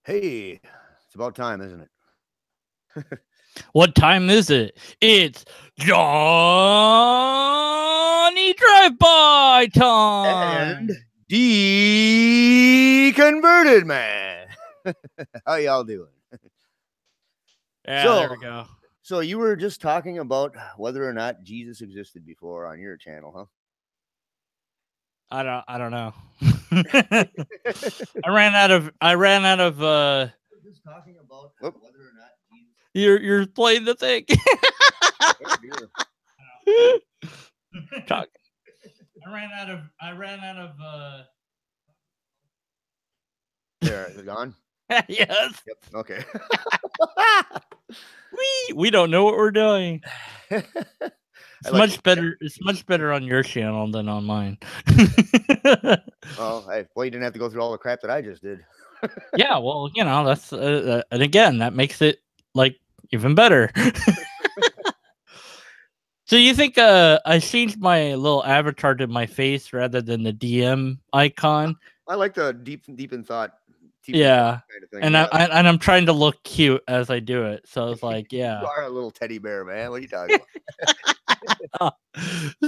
Hey, it's about time, isn't it? What time is it? It's Johnny Drive-By And time. deconverted man. How y'all doing? Yeah, there So, we go. so you were just talking about whether or not Jesus existed before on your channel, huh? I don't know. I ran out of Just talking about whether or not Jesus. you're playing the thing. Oh dear. Talk. I ran out of There, is it gone? yes. Yep. Okay. We don't know what we're doing. I It's like much better. It's much better on your channel than on mine. well, you didn't have to go through all the crap that I just did. Yeah, well, that's and again, that makes it like even better. So you think I changed my little avatar to my face rather than the DM icon? I like the deep in thought, Yeah, kind of thing. and Yeah. I'm trying to look cute as I do it. So it's like, You yeah. are a little teddy bear, man. What are you talking about?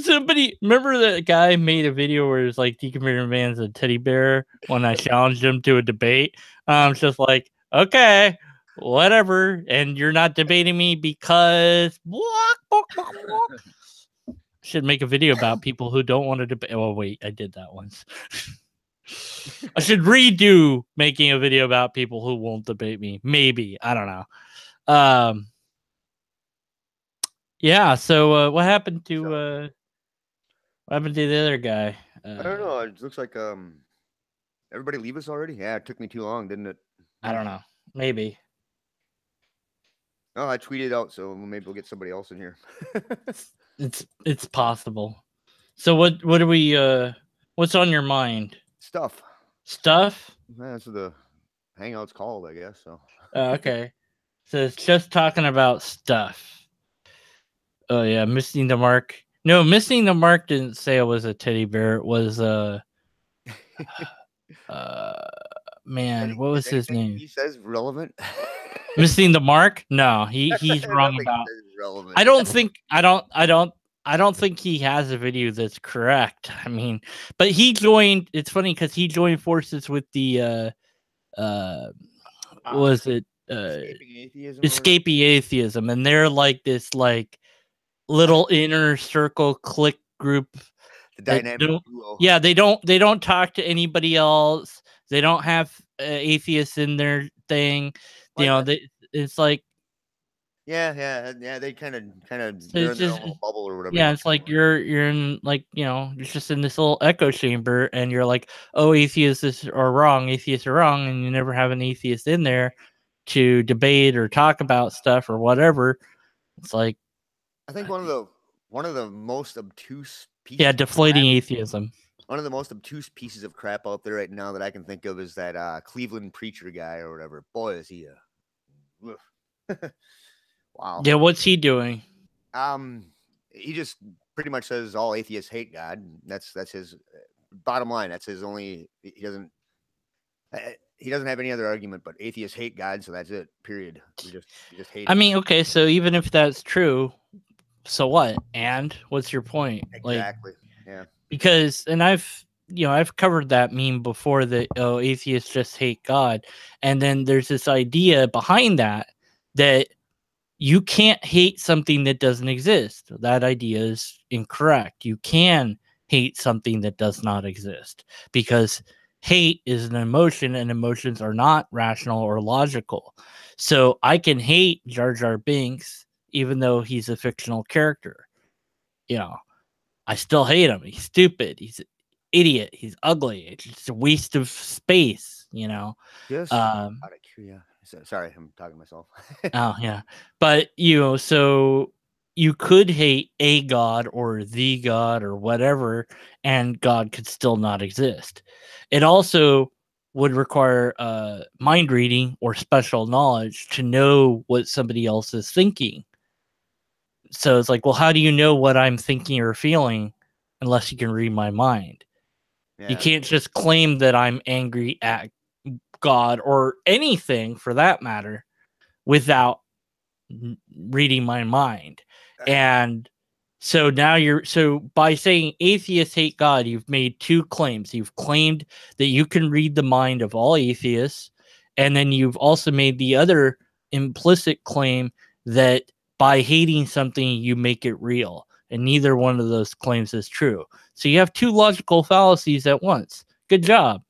Somebody remember that guy made a video where it's like Decomputer Man's a teddy bear when I challenged him to a debate. I'm just like, okay, whatever, and you're not debating me because should make a video about people who don't want to debate. Oh wait, I did that once. I should redo making a video about people who won't debate me. Maybe, I don't know. Yeah. So what happened to the other guy? I don't know. It looks like everybody leave us already. Yeah, it took me too long, didn't it? I don't know. Maybe. Oh, I tweeted out, so maybe we'll get somebody else in here. It's possible. So what do we what's on your mind? Stuff. Stuff? That's what the hangout's called, I guess. So. Okay. So it's just talking about stuff. Oh yeah, missing the mark. No, missing the mark didn't say it was a teddy bear. It was man, what was his name? He says relevant. Missing the mark? No, he's wrong about. Relevant. I don't think he has a video that's correct. I mean, but he joined. It's funny because he joined forces with the was it escaping atheism, and they're like this like little inner circle clique group. The dynamic duo. Yeah, they don't talk to anybody else. They don't have atheists in their thing. You know, it's like yeah. They kind of they're in their own little bubble or whatever. Yeah, it's like you're in like you're just in this little echo chamber, and you're like, oh, atheists are wrong, and you never have an atheist in there to debate or talk about stuff or whatever. It's like I think one of the most obtuse pieces. Yeah, deflating atheism. One of the most obtuse pieces of crap out there right now that I can think of is that Cleveland preacher guy or whatever. Boy, is he wow. Yeah, what's he doing? He just pretty much says all atheists hate God. That's his bottom line. That's his only. He doesn't have any other argument. But atheists hate God, so that's it. Period. You just hate. I mean, okay, so even if that's true, so what? And what's your point? Exactly. Yeah. Because, and I've covered that meme before that, oh, atheists just hate God. And then there's this idea behind that you can't hate something that doesn't exist. That idea is incorrect. You can hate something that does not exist because hate is an emotion and emotions are not rational or logical. So I can hate Jar Jar Binks even though he's a fictional character. I still hate him. He's stupid. He's an idiot. He's ugly. It's just a waste of space, Just out of curiosity. Sorry, I'm talking to myself. Oh, yeah. But, so you could hate a god or the god or whatever, and God could still not exist. It also would require mind reading or special knowledge to know what somebody else is thinking. So it's like, well, how do you know what I'm thinking or feeling unless you can read my mind? Yeah. You can't just claim that I'm angry at God or anything for that matter without reading my mind. And so now so by saying atheists hate God, you've made two claims. You've claimed that you can read the mind of all atheists, and then you've also made the other implicit claim that by hating something you make it real, and neither one of those claims is true. So you have two logical fallacies at once. Good job.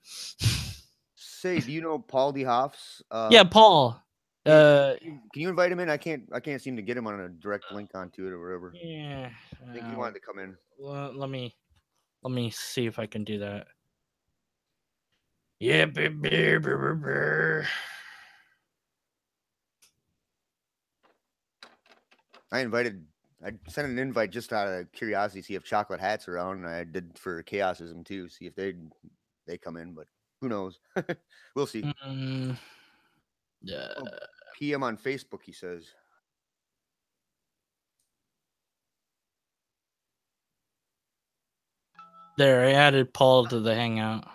Say, do you know Paul D. Hoff's? Yeah, Paul. Can you invite him in? I can't seem to get him on a direct link onto it or whatever. Yeah, I think he wanted to come in. Let me see if I can do that. Yeah, I sent an invite just out of curiosity, see if Chocolate Hat's around. And I did for Chaosism too, see if they come in, but who knows? We'll see. Yeah. Oh, PM on Facebook, he says. There, I added Paul to the hangout.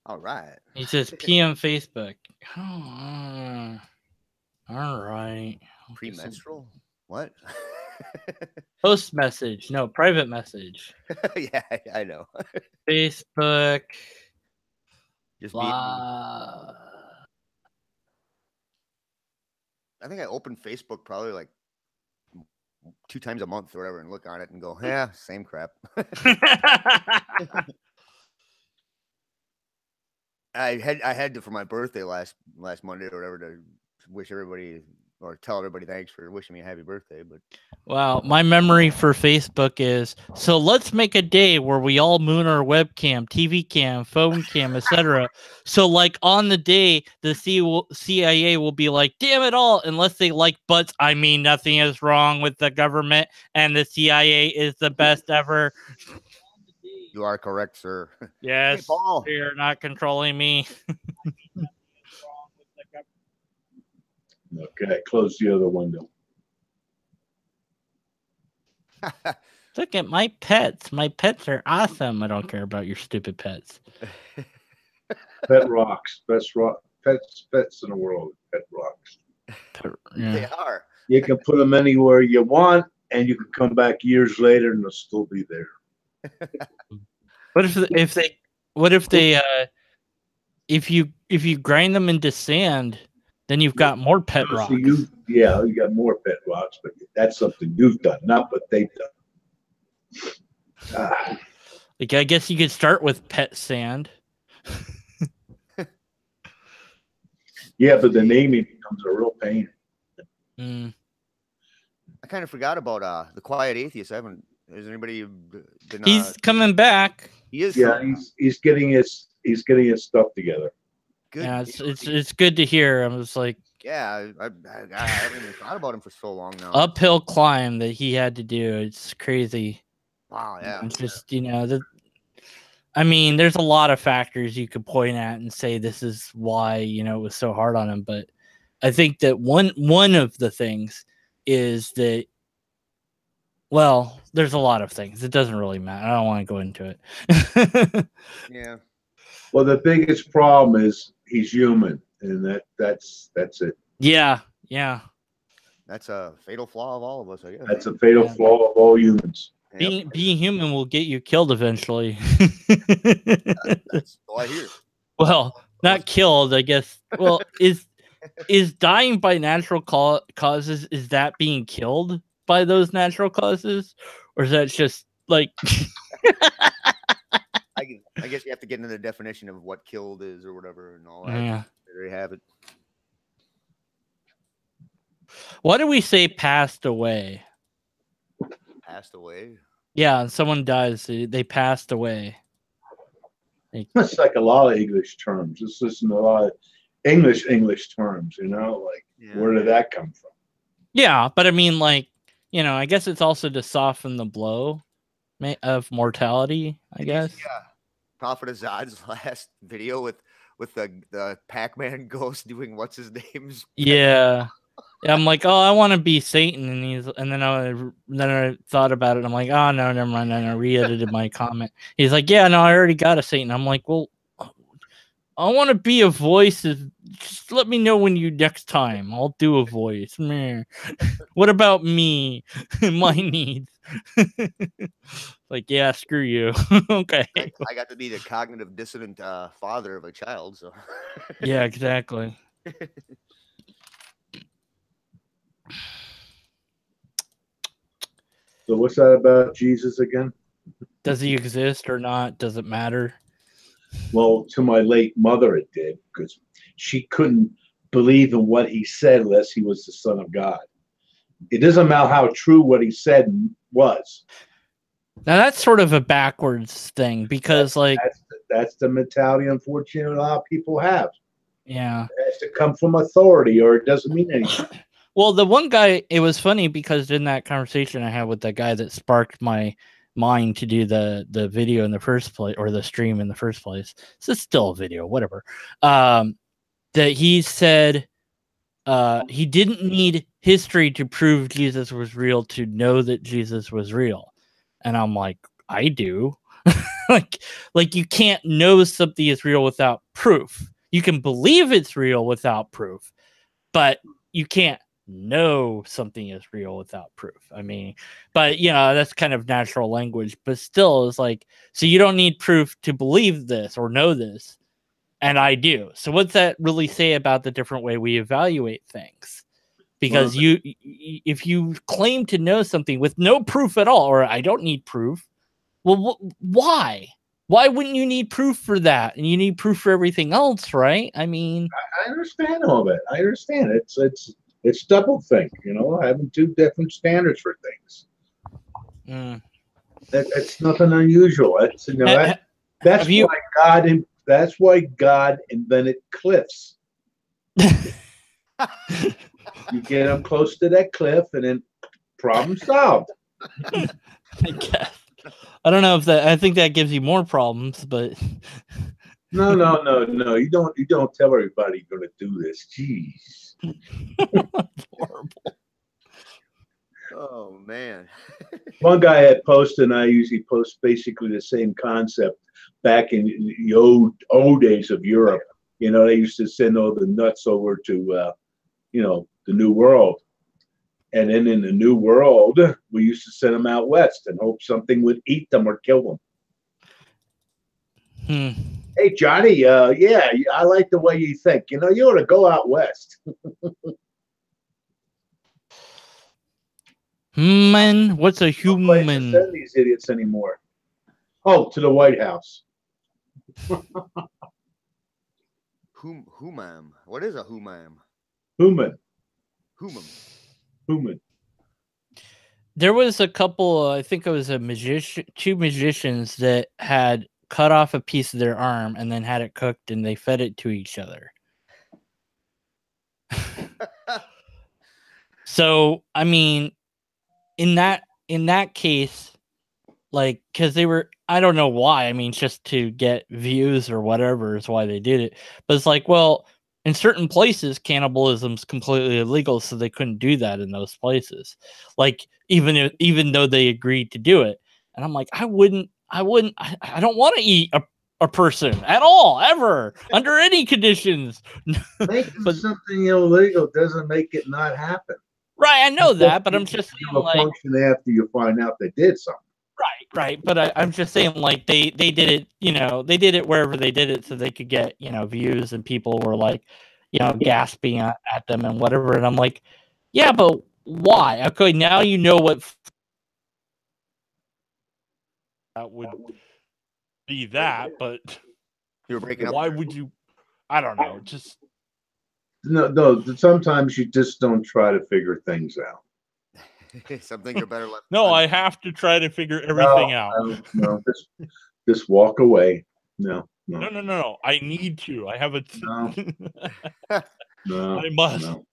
All right. He says PM Facebook. Oh, all right. Premenstrual? What? Post message. No, private message. Yeah, I know. Facebook. Just blah. I think I open Facebook probably like 2 times a month or whatever and look on it and go, yeah, same crap. I had to for my birthday last Monday or whatever to wish everybody or tell everybody thanks for wishing me a happy birthday. But wow, my memory for Facebook is so let's make a day where we all moon our webcam, TV cam, phone cam, etc. So like on the day, the CIA will be like, damn it all, unless they like butts. I mean, nothing is wrong with the government, and the CIA is the best ever. You are correct, sir. Yes, hey, Paul. You're not controlling me. Okay, close the other window. Look at my pets. My pets are awesome. I don't care about your stupid pets. Pet rocks. Best pets in the world. Pet rocks. Yeah. They are. You can put them anywhere you want, and you can come back years later, and they'll still be there. What if you grind them into sand, then you've got more pet rocks. You got more pet rocks, but that's something you've done, not what they've done. Like I guess you could start with pet sand. Yeah, but the naming becomes a real pain. I kind of forgot about the Quiet Atheist. Has anybody been? He's coming back. He is. Yeah, he's getting his stuff together. Good. Yeah, it's good to hear. I was like, yeah, I haven't even thought about him for so long now. Uphill climb that he had to do. It's crazy. Wow. Yeah. It's just I mean, there's a lot of factors you could point at and say this is why it was so hard on him. But I think that one of the things is that. Well, there's a lot of things. It doesn't really matter. I don't want to go into it. Yeah. Well, the biggest problem is he's human, and that's it. Yeah. That's a fatal flaw of all of us, I guess. That's a fatal flaw of all humans. Being human will get you killed eventually. That's all I hear. Well, not killed, I guess. Well, is dying by natural causes, is that being killed by those natural causes, or is that just like I guess you have to get into the definition of what killed is or whatever and all that. Yeah. There you have it. What do we say passed away? Passed away? Yeah, someone dies, they passed away. It's like a lot of English terms. Just listen to a lot of English terms, where did that come from? Yeah, but I mean, like, I guess it's also to soften the blow of mortality, I guess. Yeah. Prophet Azad's last video with the Pac-Man ghost doing what's his name's. Yeah. I'm like, oh, I want to be Satan, and then I thought about it. And I'm like, oh no, never mind. And I re-edited my comment. He's like, yeah, no, I already got a Satan. I'm like, well, I want to be a voice. Just let me know when you next time. I'll do a voice. Meh. What about me? My needs. Like, yeah, screw you. Okay. I got to be the cognitive dissonant father of a child. So Yeah, exactly. So what's that about Jesus again? Does he exist or not? Does it matter? Well, to my late mother, it did, because she couldn't believe in what he said unless he was the Son of God. It doesn't matter how true what he said was. Now that's sort of a backwards thing because, that's the mentality, unfortunately, a lot of people have. Yeah, it has to come from authority, or it doesn't mean anything. Well, the one guy, it was funny because in that conversation I had with that guy that sparked my mind to do the video in the first place, or the stream in the first place. So it's still a video, whatever. That he said he didn't need history to prove Jesus was real to know that Jesus was real. And I'm like, I do. like you can't know something is real without proof. You can believe it's real without proof, but you can't know something is real without proof. I mean, but that's kind of natural language, but still it's like, so you don't need proof to believe this or know this. And I do. So what's that really say about the different way we evaluate things? Because if you claim to know something with no proof at all, or I don't need proof, well, why? Why wouldn't you need proof for that? And you need proof for everything else, right? I mean, I understand all that. I understand it's double think, having two different standards for things. It's nothing unusual. That's why God invented cliffs. You get them close to that cliff, and then problem solved. I guess. I don't know if that. I think that gives you more problems, but no. You don't tell everybody you're going to do this. Jeez. Horrible. Oh man. One guy had posted, and I usually post basically the same concept back in the old days of Europe. They used to send all the nuts over to the New World. And then in the New World, we used to send them out west and hope something would eat them or kill them. Hey, Johnny, yeah, I like the way you think. You ought to go out west. Human? What's a human? Don't send these idiots anymore. Oh, to the White House. Humam. What is a humam? Human. There was a couple, I think it was two magicians that had cut off a piece of their arm and then had it cooked, and they fed it to each other. So, I mean, in that case, like, because they were, I don't know why, I mean, just to get views or whatever is why they did it. But it's like, well, in certain places, cannibalism's completely illegal, so they couldn't do that in those places. Like, even though they agreed to do it. And I'm like, I don't want to eat a person at all, ever, under any conditions. Making something illegal doesn't make it not happen. Right, I know that, but I'm just saying, like, function after you find out they did something. Right. But I'm just saying, like, they did it, they did it wherever they did it so they could get, views, and people were like, gasping at them and whatever. And I'm like, yeah, but why? Okay, now you know what that would be that, but you're breaking why up. would you? I don't know. Just no. Sometimes you just don't try to figure things out. Some things are better left. No, I have to try to figure everything out. No, just walk away. No. I need to. I have a. No. I must. No.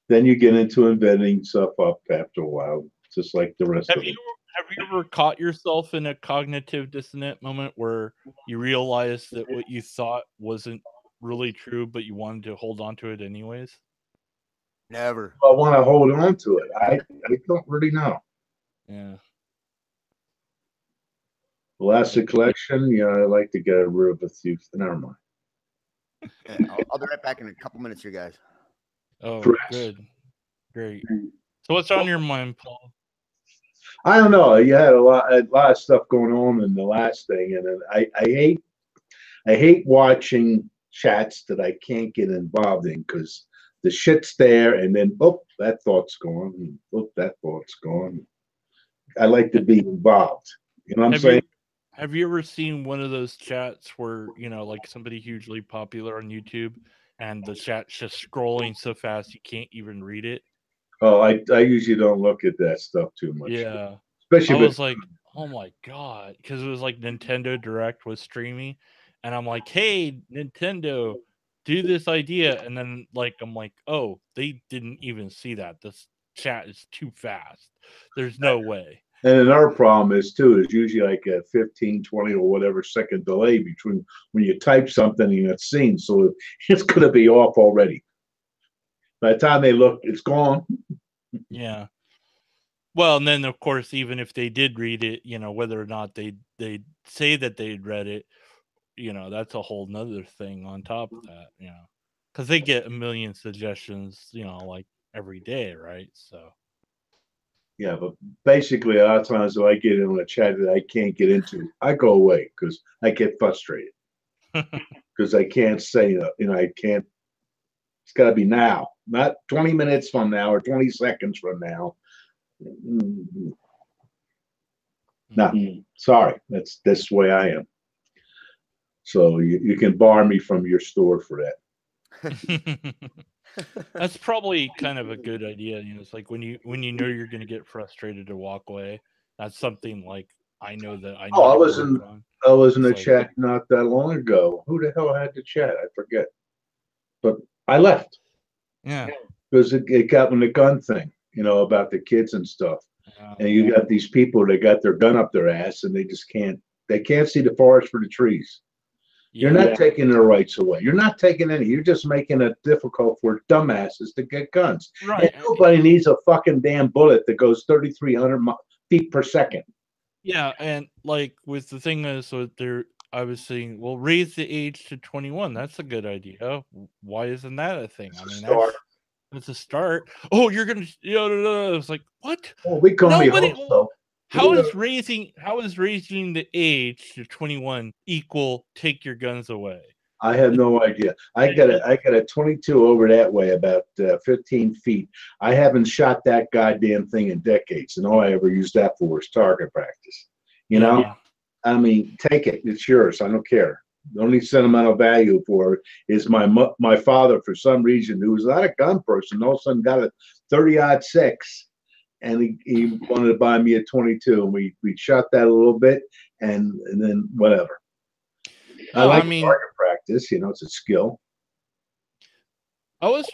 Then you get into inventing stuff up after a while, just like the rest of them. Have you ever caught yourself in a cognitive dissonant moment where you realize that what you thought wasn't really true, but you wanted to hold on to it anyways? Never. I want to hold on to it. I don't really know. Yeah. Elastic collection, yeah, I like to get rid of a few. Never mind. Yeah, I'll be right back in a couple minutes here, guys. Oh, Correct. good. Great. So what's on your mind, Paul? I don't know. You had a lot of stuff going on in the last thing, and I hate watching chats that I can't get involved in because the shit's there, and then that thought's gone, and that thought's gone. I like to be involved. You know what I'm saying? Have you ever seen one of those chats where, you know, like somebody hugely popular on YouTube and the chat's just scrolling so fast you can't even read it? Oh, I usually don't look at that stuff too much. Yeah. Especially I if was like, oh my God. Because it was like Nintendo Direct was streaming. And I'm like, hey, Nintendo, do this idea. And then like, I'm like, oh, they didn't even see that. This chat is too fast. There's no way. and another problem is usually like a 15, 20 or whatever second delay between when you type something and it's seen. So it's going to be off already. By the time they look, it's gone. Yeah. Well, and then of course, even if they did read it, you know, whether or not they say that they'd read it, you know, that's a whole nother thing on top of that, you know, because they get a million suggestions, you know, like every day, right? So Yeah, but basically, a lot of times if I get in a chat that I can't get into, I go away because I get frustrated because I can't say, I can't. It's got to be now, not 20 minutes from now or 20 seconds from now. No, sorry, that's the way I am. So you can bar me from your store for that. that's probably kind of a good idea. You know, it's like when you know you're going to get frustrated to walk away. That's something like I know that I need to work on. I was in a It's like, chat not that long ago. Who the hell had the chat? I forget. But I left yeah, because it got in the gun thing, about the kids and stuff. And you got these people that got their gun up their ass and they just can't see the forest for the trees. You're not taking their rights away. You're not taking any. You're just making it difficult for dumbasses to get guns. right. And nobody needs a fucking damn bullet that goes 3,300 feet per second. Yeah, and like with the thing is, so there, I was saying, well, raise the age to 21. That's a good idea. Why isn't that a thing? I mean, that's a start. Oh, you're gonna, it's like what? Well, we can only Nobody. hope so. How is raising the age to 21 equal take your guns away? I have no idea. I got a 22 over that way, about 15 feet. I haven't shot that goddamn thing in decades, and all I ever used that for was target practice. I mean, take it. It's yours. I don't care. The only sentimental value for it is my father, for some reason, who was not a gun person, all of a sudden got a 30-06, and he wanted to buy me a 22, and we shot that a little bit, and then whatever. I like target practice. It's a skill. I was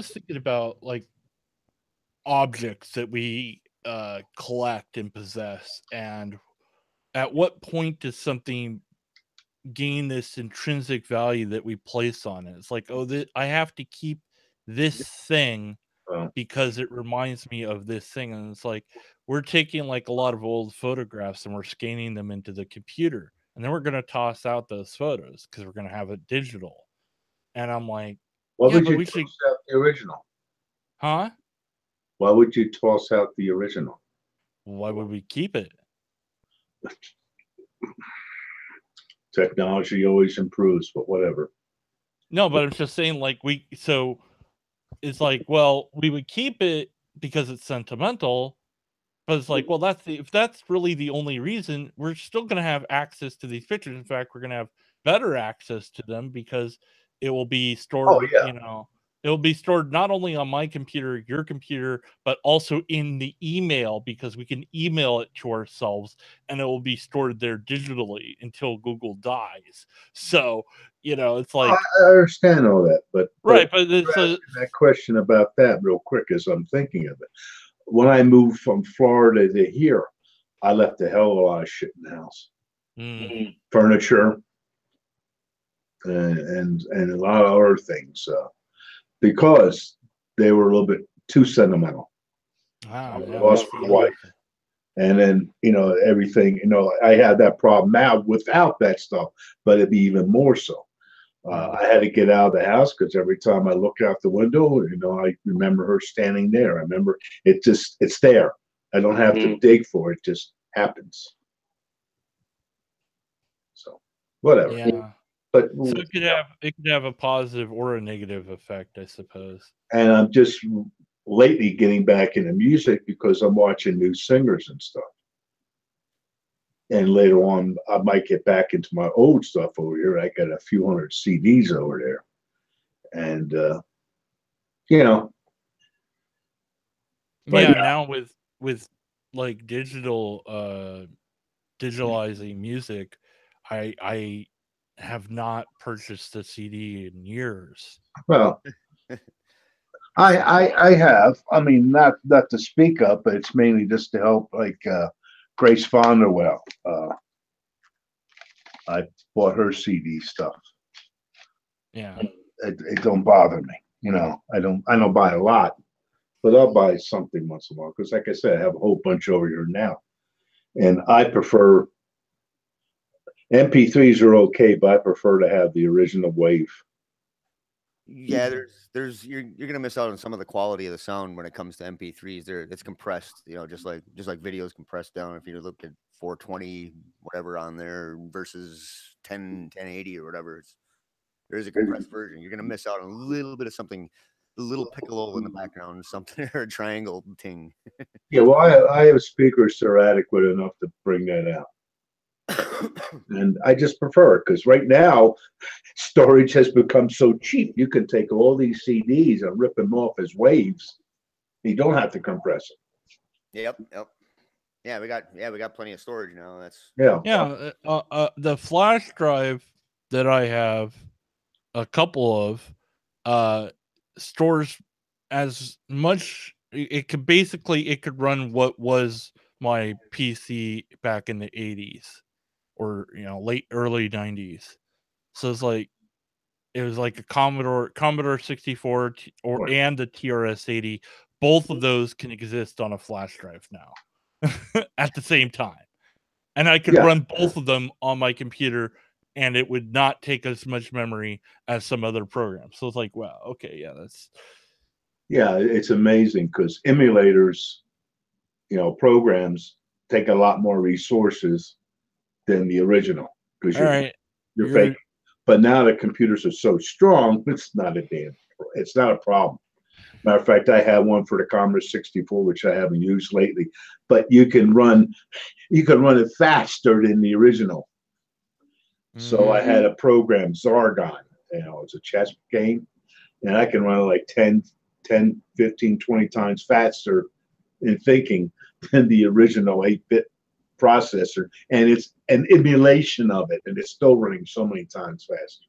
thinking about like objects that we collect and possess, and at what point does something gain this intrinsic value that we place on it? It's like, oh, I have to keep this thing because it reminds me of this thing. And it's like we're taking like a lot of old photographs and we're scanning them into the computer, and then we're going to toss out those photos because we're going to have it digital. And I'm like, why would you toss out the original? Huh? Why would you toss out the original? Why would we keep it? Technology always improves, but whatever. No, but I'm just saying, like, it's like, well, we would keep it because it's sentimental, but it's like, well, if that's really the only reason, we're still going to have access to these pictures. In fact, we're going to have better access to them because it will be stored, it will be stored not only on my computer, your computer, but also in the email, because we can email it to ourselves and it will be stored there digitally until Google dies. So, it's like, I understand all that, but right. But that question about that real quick as I'm thinking of it. When I moved from Florida to here, I left a hell of a lot of shit in the house. Furniture, and a lot of other things because they were a little bit too sentimental. Wow, I yeah, lost my wife. And then, everything, I had that problem now without that stuff, but it'd be even more so. I had to get out of the house because every time I look out the window, I remember her standing there. I remember it's there. I don't have to dig for it. It just happens. So whatever. Yeah. But So it could have a positive or a negative effect, I suppose. and I'm just lately getting back into music because I'm watching new singers and stuff. And later on, I might get back into my old stuff over here. I got a few hundred CDs over there, and Yeah, now with like digitalizing music, I have not purchased a CD in years. Well, I have. I mean, not to speak of, but it's mainly just to help like Grace Fonderwell. I bought her CD stuff. Yeah. It don't bother me. I don't buy a lot, but I'll buy something once in a while because, like I said, I have a whole bunch over here now, and I prefer MP3s are okay, but I prefer to have the original wave. Yeah, there's you're gonna miss out on some of the quality of the sound when it comes to MP3s. It's compressed, just like videos compressed down. If you look at 420 whatever on there versus 1080 or whatever, there is a compressed version. You're gonna miss out on a little bit of something, a little piccolo in the background, something or a triangle ting. Yeah, well, I have speakers that are adequate enough to bring that out. And I just prefer it because right now storage has become so cheap. You can take all these CDs and rip them off as waves. You don't have to compress them. Yep. Yeah, we got plenty of storage now. That's the flash drive that I have, a couple of, stores as much. It could run what was my PC back in the 80s or early 90s. So it's like it was like a Commodore 64 and the TRS-80. Both of those can exist on a flash drive now at the same time. And I could run both of them on my computer and it would not take as much memory as some other programs. So it's like, wow, okay, it's amazing because emulators, programs take a lot more resources than the original because you're fake. But now the computers are so strong, it's not a problem. Matter of fact, I have one for the Commodore 64, which I haven't used lately. But you can run it faster than the original. So I had a program, Zargon. It's a chess game, and I can run it like 10, 15, 20 times faster in thinking than the original 8-bit processor. And it's an emulation of it, and it's still running so many times faster.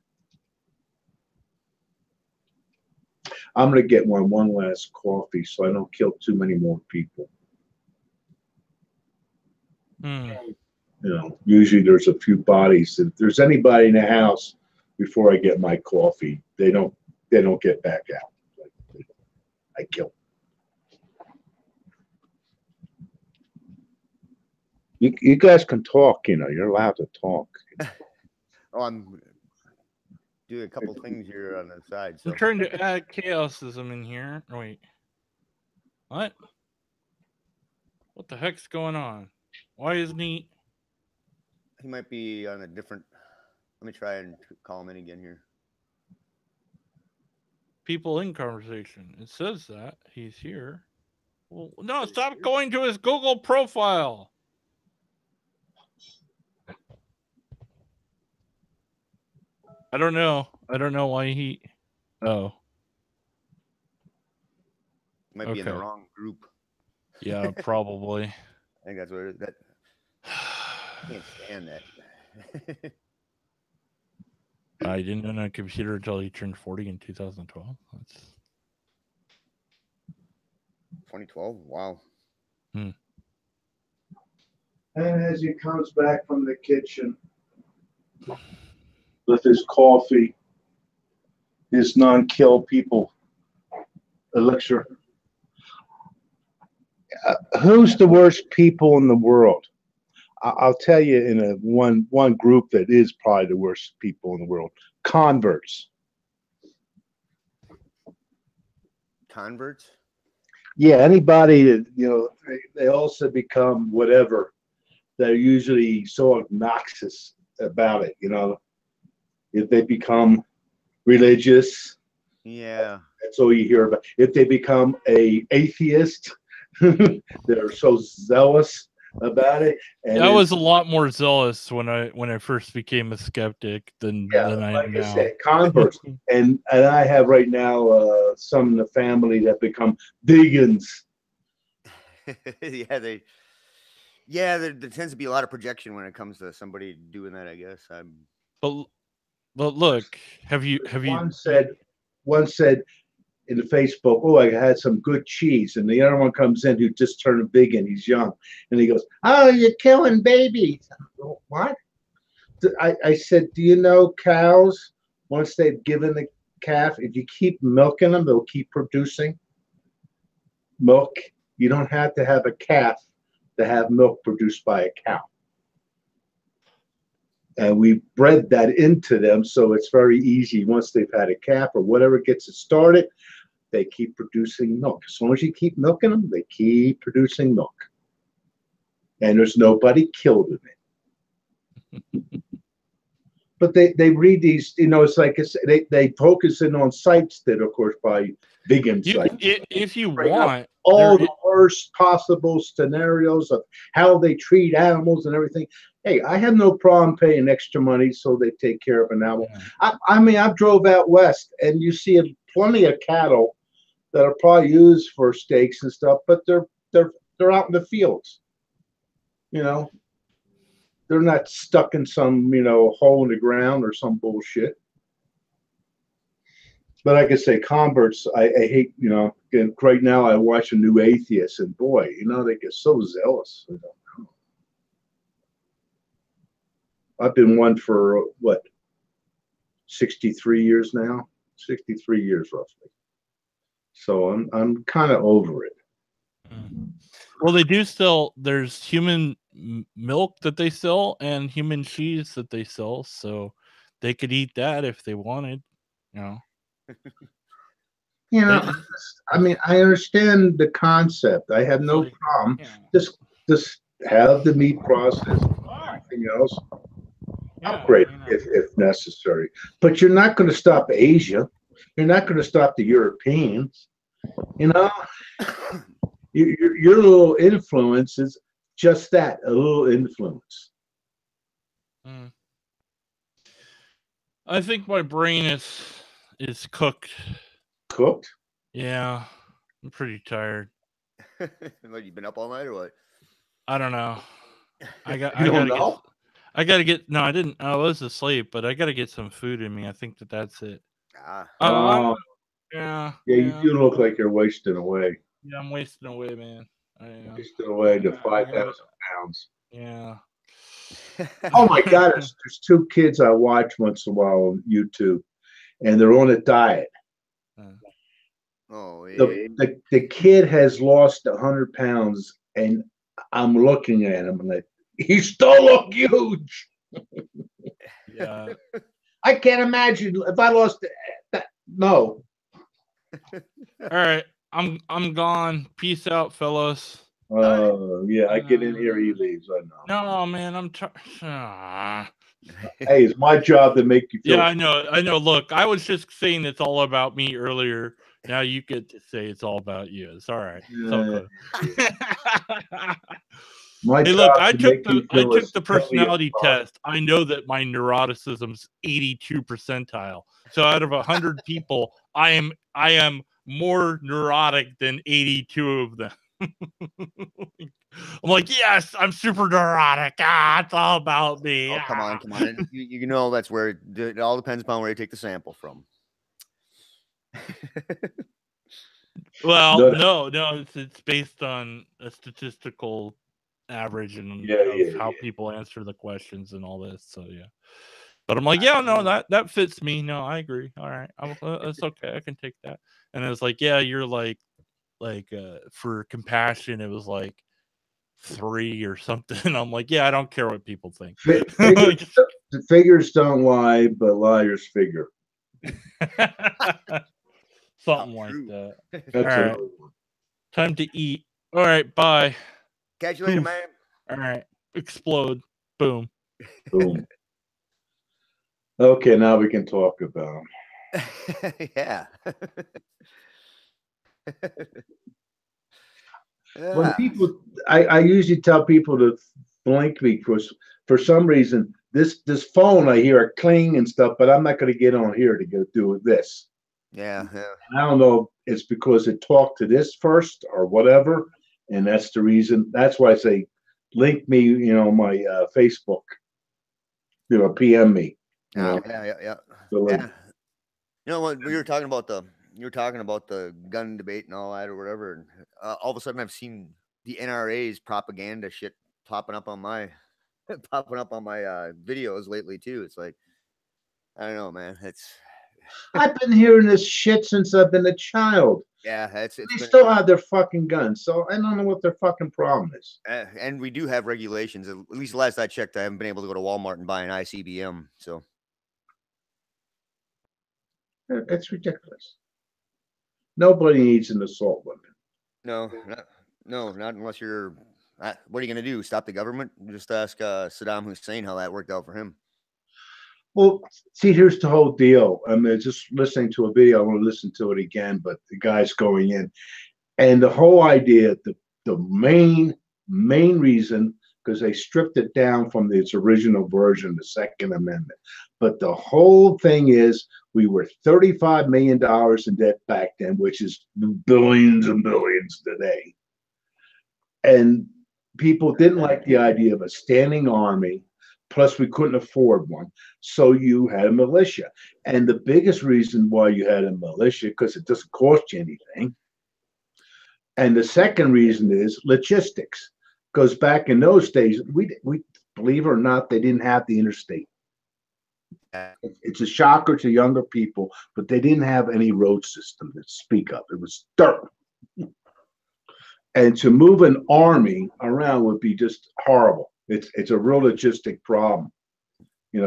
I'm going to get one last coffee so I don't kill too many more people. Usually there's a few bodies. If there's anybody in the house before I get my coffee, they don't get back out. I kill them. You guys can talk. You're allowed to talk. Oh, I'm doing a couple things here on the side. So I'm trying to add chaosism in here. Oh, wait. What? What the heck's going on? Why isn't he? He might be on a different. Let me try and call him in again here. People in conversation. It says that he's here. Well, no, stop going to his Google profile. I don't know why he. Oh. Might be in the wrong group. Yeah, probably. I think that's what it is. I can't stand that. I didn't own a computer until he turned 40 in 2012. That's 2012. Wow. And as he comes back from the kitchen, with his coffee, his non-kill people elixir. Who's the worst people in the world? I'll tell you in a one group that is probably the worst people in the world. Converts. Converts? Yeah, anybody that, you know, they also become whatever. They're usually so obnoxious about it, you know. If they become religious, yeah, that's all you hear about. If they become a atheist, they're so zealous about it. And I was a lot more zealous when I first became a skeptic than I am now. Said, converts, and I have right now some in the family that become vegans. yeah, there tends to be a lot of projection when it comes to somebody doing that, I guess. But look, have you one said in the Facebook, oh, I had some good cheese. And the other one comes in who just turned vegan. He's young. And he goes, oh, you're killing babies. What? I said, do you know cows, once they've given the calf, if you keep milking them, they'll keep producing milk. You don't have to have a calf to have milk produced by a cow. And we bred that into them, so it's very easy. Once they've had a calf or whatever gets it started, they keep producing milk. As long as you keep milking them, they keep producing milk. And there's nobody killed in it. But they read these, you know, it's like they focus in on sites that, of course, by vegan sites. If you want, all the worst possible scenarios of how they treat animals and everything. Hey, I have no problem paying extra money so they take care of an animal. Yeah. I mean, I drove out west and you see plenty of cattle that are probably used for steaks and stuff, but they're out in the fields. You know, they're not stuck in some, you know, hole in the ground or some bullshit. But like I say, converts, I hate, you know, right now I watch a new atheist and boy, you know, they get so zealous. I've been one for what, 63 years now? 63 years roughly. So I'm kind of over it. Well, they do still, there's human milk that they sell and human cheese that they sell, so they could eat that if they wanted, you know. You know, I mean, I understand the concept. I have no problem. Yeah. Just have the meat processed, everything else. Upgrade if necessary. But you're not going to stop Asia. You're not going to stop the Europeans. You know, your little influence is just that, a little influence. I think my brain is cooked. Cooked? Yeah, I'm pretty tired. What, you been up all night or what? I don't know. I gotta get. No, I didn't. I was asleep, but I gotta get some food in me. I think that's it. Yeah. You do look like you're wasting away. Yeah, I'm wasting away, man. Wasting away to 5,000 pounds. Yeah. Oh my God! There's two kids I watch once in a while on YouTube, and they're on a diet. Oh, yeah. The kid has lost 100 pounds, and I'm looking at him and like, he still look huge. Yeah. I can't imagine if I lost that. No. All right, I'm gone. Peace out, fellas. Yeah, I get in here, he leaves. I know. No, man, I'm Hey, it's my job to make you feel. Yeah, I know. Look, I was just saying it's all about me earlier. Now you get to say it's all about you. It's all right. It's all good. Hey, look, I took the personality test. I know that my neuroticism's 82 percentile. So out of 100 people, I am more neurotic than 82 of them. I'm like, yes, I'm super neurotic. It's all about me. Oh, come on. You know that's where it all depends upon where you take the sample from. Well, no, it's based on a statistical average and how people answer the questions and all this. So yeah. But I'm like, yeah, no, that fits me. No, I agree. All right, it's okay. I can take that. And it was like, yeah, you're like for compassion, it was like 3 or something. I'm like, yeah, I don't care what people think. Figures don't lie, but liars figure. Something like that. That's all right. another one. Time to eat. All right, bye. Catch you later, Poof. man. All right, explode. Boom. Boom. Okay, now we can talk about them. Yeah. When people, I usually tell people to blink me because for some reason this phone I hear a cling and stuff, but I'm not going to get on here to go do this. Yeah. I don't know. It's because it talked to this first or whatever, and that's the reason. That's why I say link me. My Facebook. PM me. Yeah. So like, You know what we were talking about the gun debate and all that or whatever, and all of a sudden I've seen the NRA's propaganda shit popping up on my videos lately too. It's like, I don't know, man. I've been hearing this shit since I've been a child. Yeah, they still have their fucking guns, so I don't know what their fucking problem is. And we do have regulations. At least last I checked, I haven't been able to go to Walmart and buy an ICBM. So it's ridiculous. Nobody needs an assault weapon. No, not unless you're. What are you going to do? Stop the government? Just ask Saddam Hussein how that worked out for him. Well, see, here's the whole deal. I mean, just listening to a video, I want to listen to it again, but the guy's going in. And the whole idea, the main reason, because they stripped it down from its original version, the Second Amendment. But the whole thing is we were $35 million in debt back then, which is billions and billions today. And people didn't like the idea of a standing army. Plus, we couldn't afford one. So you had a militia. And the biggest reason why you had a militia, because it doesn't cost you anything. And the second reason is logistics. Because back in those days, we believe it or not, they didn't have the interstate. It's a shocker to younger people, but they didn't have any road system to speak of. It was dirt. And to move an army around would be just horrible. It's a real logistic problem.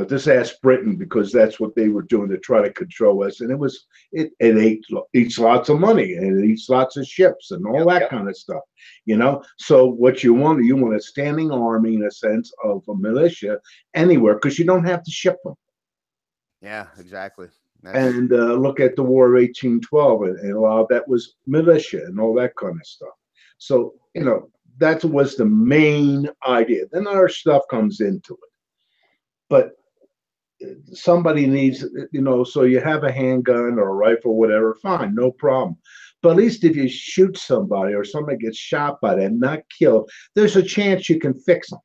Just ask Britain, because that's what they were doing to try to control us. And it eats lots of money, and it eats lots of ships and all that kind of stuff. So what you want a standing army in a sense of a militia anywhere, because you don't have to ship them. Yeah, exactly. And look at the War of 1812, and a lot of that was militia and all that kind of stuff. So, that was the main idea. Then other stuff comes into it. But somebody needs, so you have a handgun or a rifle, whatever, fine, no problem. But at least if you shoot somebody or somebody gets shot by that, not killed, there's a chance you can fix them.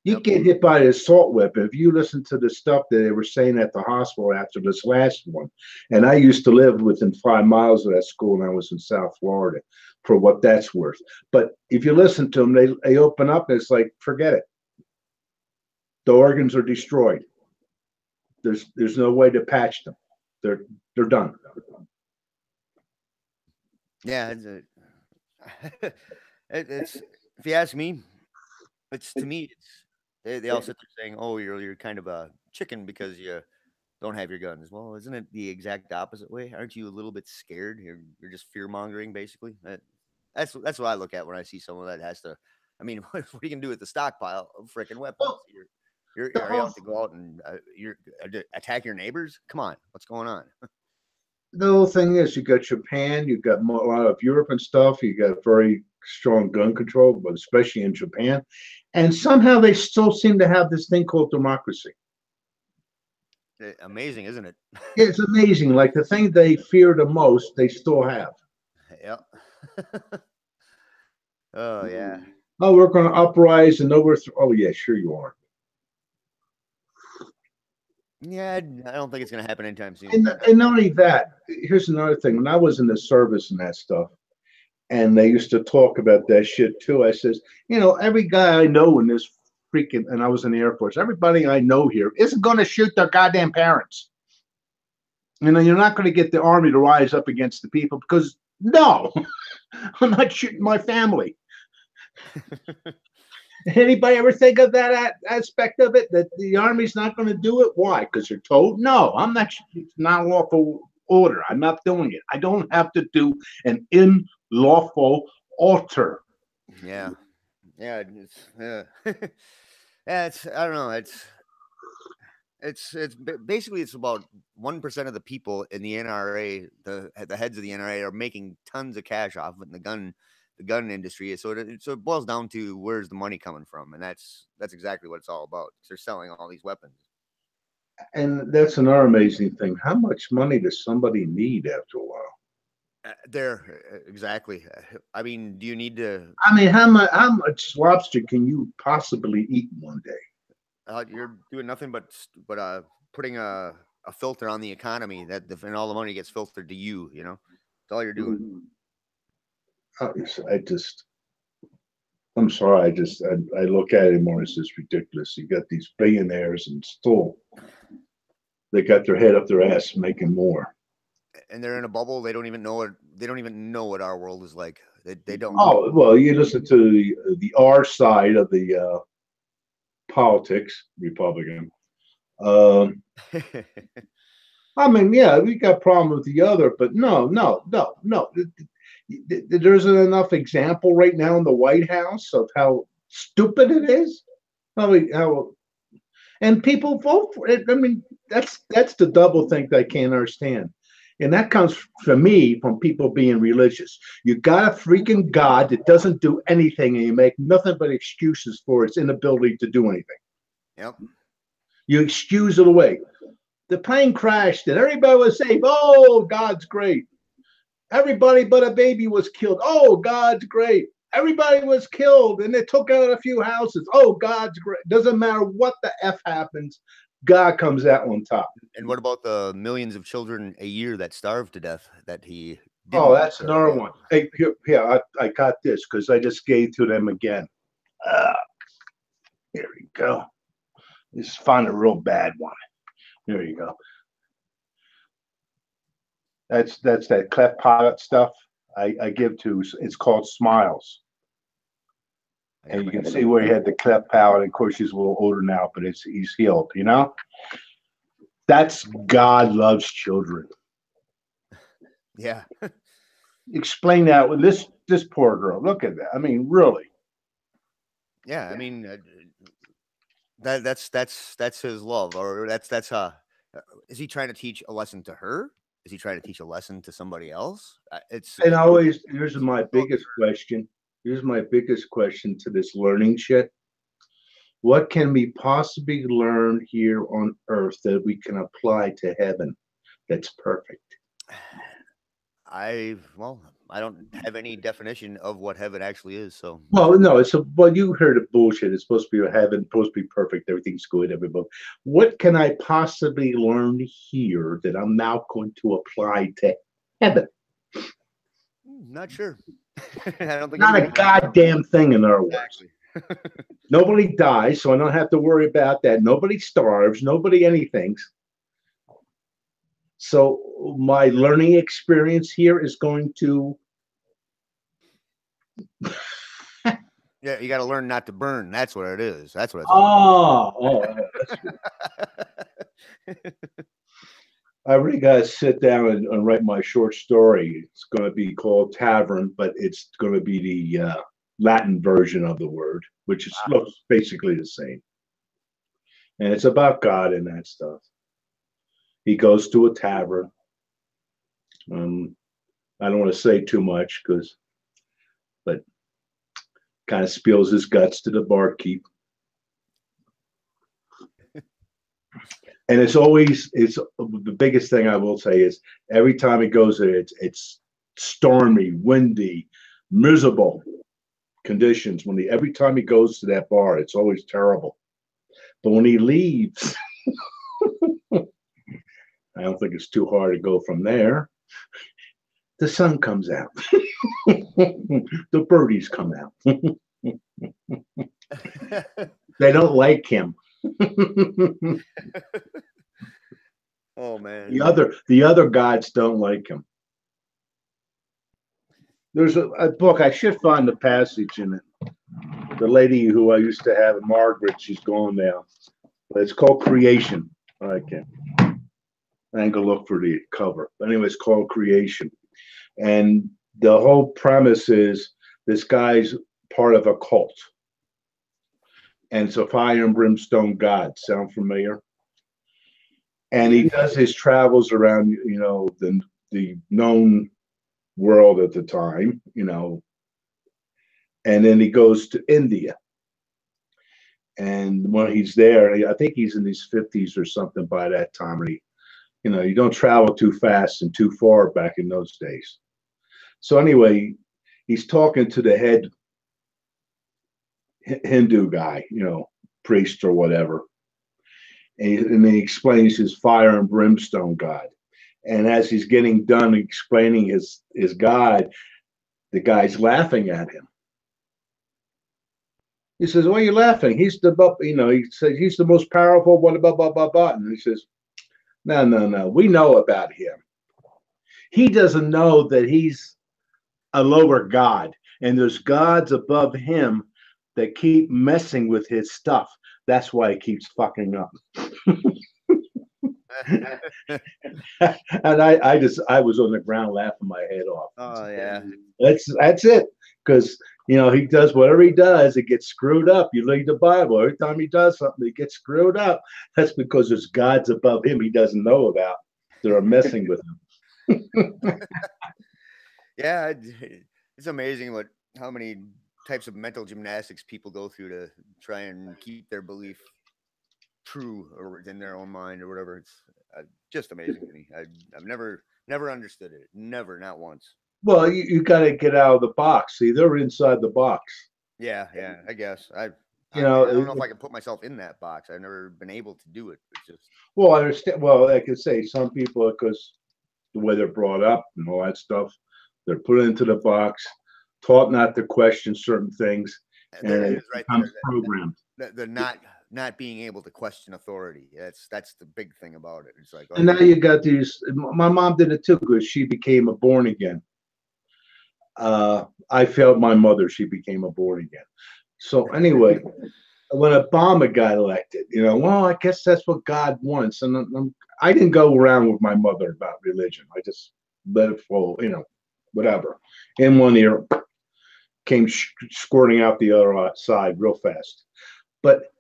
You get hit by an assault weapon. If you listen to the stuff that they were saying at the hospital after this last one, and I used to live within 5 miles of that school, and I was in South Florida, for what that's worth. But if you listen to them, they open up, and it's like, forget it. The organs are destroyed. There's no way to patch them. They're done. Yeah, it's if you ask me, they all sit there saying, "Oh, you're kind of a chicken because you don't have your guns." Well, isn't it the exact opposite way? Aren't you a little bit scared? You're just fear mongering, basically. That's what I look at when I see someone that has to. I mean, what are you gonna do with the stockpile of freaking weapons? You have to go out and attack your neighbors? Come on, what's going on? The whole thing is, you got Japan, you got a lot of Europe and stuff. You got very strong gun control, but especially in Japan, and somehow they still seem to have this thing called democracy. Amazing, isn't it? It's amazing. Like the thing they fear the most, they still have. Yeah. Oh yeah. Oh, we're going to uprise and overthrow. Oh yeah, sure you are. Yeah, I don't think it's going to happen anytime soon. And not only that, here's another thing. When I was in the service and that stuff, and they used to talk about that shit too, I says, every guy I know in this freaking, and I was in the Air Force. Everybody I know here isn't going to shoot their goddamn parents. You know, you're not going to get the Army to rise up against the people because no, I'm not shooting my family. Anybody ever think of that aspect of it, that the Army's not going to do it? Why? Because they're told? No, I'm not. It's not lawful order. I'm not doing it. I don't have to do an unlawful alter. Yeah. Yeah. Yeah. It's, I don't know. Basically it's about 1% of the people in the NRA, the heads of the NRA are making tons of cash off it in the gun industry. So it boils down to where's the money coming from, and that's exactly what it's all about. They're selling all these weapons. And that's another amazing thing. How much money does somebody need after a while? Exactly. I mean, do you need to? I mean, how much lobster can you possibly eat in one day? You're doing nothing but putting a filter on the economy and all the money gets filtered to you. You know, that's all you're doing. I'm sorry. I look at it more as just ridiculous. You got these billionaires and still they got their head up their ass making more. And they're in a bubble. They don't even know what our world is like. They don't. Oh, well, you listen to the R side of the politics, Republican. I mean, yeah, we got problem with the other, but no. There isn't enough example right now in the White House of how stupid it is. And people vote for it. I mean, that's the double thing that I can't understand. And that comes for me from people being religious. You got a freaking God that doesn't do anything, and you make nothing but excuses for its inability to do anything. Yep. You excuse it away. The plane crashed and everybody was safe. Oh, God's great. Everybody but a baby was killed. Oh, God's great. Everybody was killed and they took out a few houses. Oh, God's great. Doesn't matter what the F happens. God comes out on top. And what about the millions of children a year that starve to death that he didn't? Oh, that's another one. Hey, here, I got this because I just gave to them again. Here we go. Let's find a real bad one. There you go. That's that cleft palate stuff I give to. It's called Smiles. And you can see where he had the cleft palate. Of course, he's a little older now, but he's healed, you know? That's God loves children. Yeah. Explain that with this poor girl. Look at that. I mean, really. Yeah, I mean, that's his love, or that's is he trying to teach a lesson to her? Is he trying to teach a lesson to somebody else? Here's my biggest question. Here's my biggest question to this learning shit. What can we possibly learn here on earth that we can apply to heaven that's perfect? I don't have any definition of what heaven actually is. So, well, no, you heard the bullshit. It's supposed to be heaven, supposed to be perfect. Everything's good. Everybody. What can I possibly learn here that I'm now going to apply to heaven? Not sure. I don't think not a goddamn thing, in other words. Exactly. Nobody dies, so I don't have to worry about that. Nobody starves. Nobody anything. So my learning experience here is going to. Yeah, you got to learn not to burn. That's what it is. That's what it's I really got to sit down and write my short story. It's going to be called Tavern, but it's going to be the Latin version of the word, which looks basically the same. And it's about God and that stuff. He goes to a tavern. I don't want to say too much but kind of spills his guts to the barkeep. And it's the biggest thing I will say is every time he goes there, it's stormy, windy, miserable conditions. Every time he goes to that bar, it's always terrible. But when he leaves, I don't think it's too hard to go from there. The sun comes out. The birdies come out. They don't like him. Oh man. The other gods don't like him. There's a book, I should find the passage in it. The lady who I used to have, Margaret, she's gone now. But it's called Creation. I can't. I ain't gonna look for the cover. But anyway, it's called Creation. And the whole premise is this guy's part of a cult. And it's a fire and brimstone god. Sound familiar? And he does his travels around, you know, the known world at the time, you know, and then he goes to India. And when he's there, I think he's in his 50s or something by that time. And you know, you don't travel too fast and too far back in those days. So anyway, he's talking to the head Hindu guy, you know, priest or whatever. And he explains his fire and brimstone god. And as he's getting done explaining his God, the guy's laughing at him. He says, "Why are you laughing? He's the, you know," he says, "he's the most powerful, blah, blah, blah, blah, blah." And he says, "No, no, no. We know about him. He doesn't know that he's a lower god. And there's gods above him that keep messing with his stuff. That's why he keeps fucking up." And I was on the ground laughing my head off. Oh yeah. That's it. Because you know, he does whatever he does, it gets screwed up. You read the Bible, every time he does something, it gets screwed up. That's because there's gods above him he doesn't know about that are messing with him. Yeah, it's amazing how many types of mental gymnastics people go through to try and keep their belief true or in their own mind or whatever. It's just amazing to me. I've never understood it. Never, not once. Well, you got to get out of the box. See, they're inside the box. Yeah, I guess I You know, don't know if I can put myself in that box. I've never been able to do it. It's just well, I understand. Well, I could say some people, because the way they're brought up and all that stuff, they're put into the box, taught not to question certain things, and it becomes programmed. They're not being able to question authority. That's the big thing about it. It's like, and now you got these. My mom did it too, because she became a born again. I failed my mother. She became a born again. So anyway, when Obama got elected, you know, well, I guess that's what God wants. And I didn't go around with my mother about religion. I just let it flow, you know, whatever. In one ear, came squirting out the other side real fast. But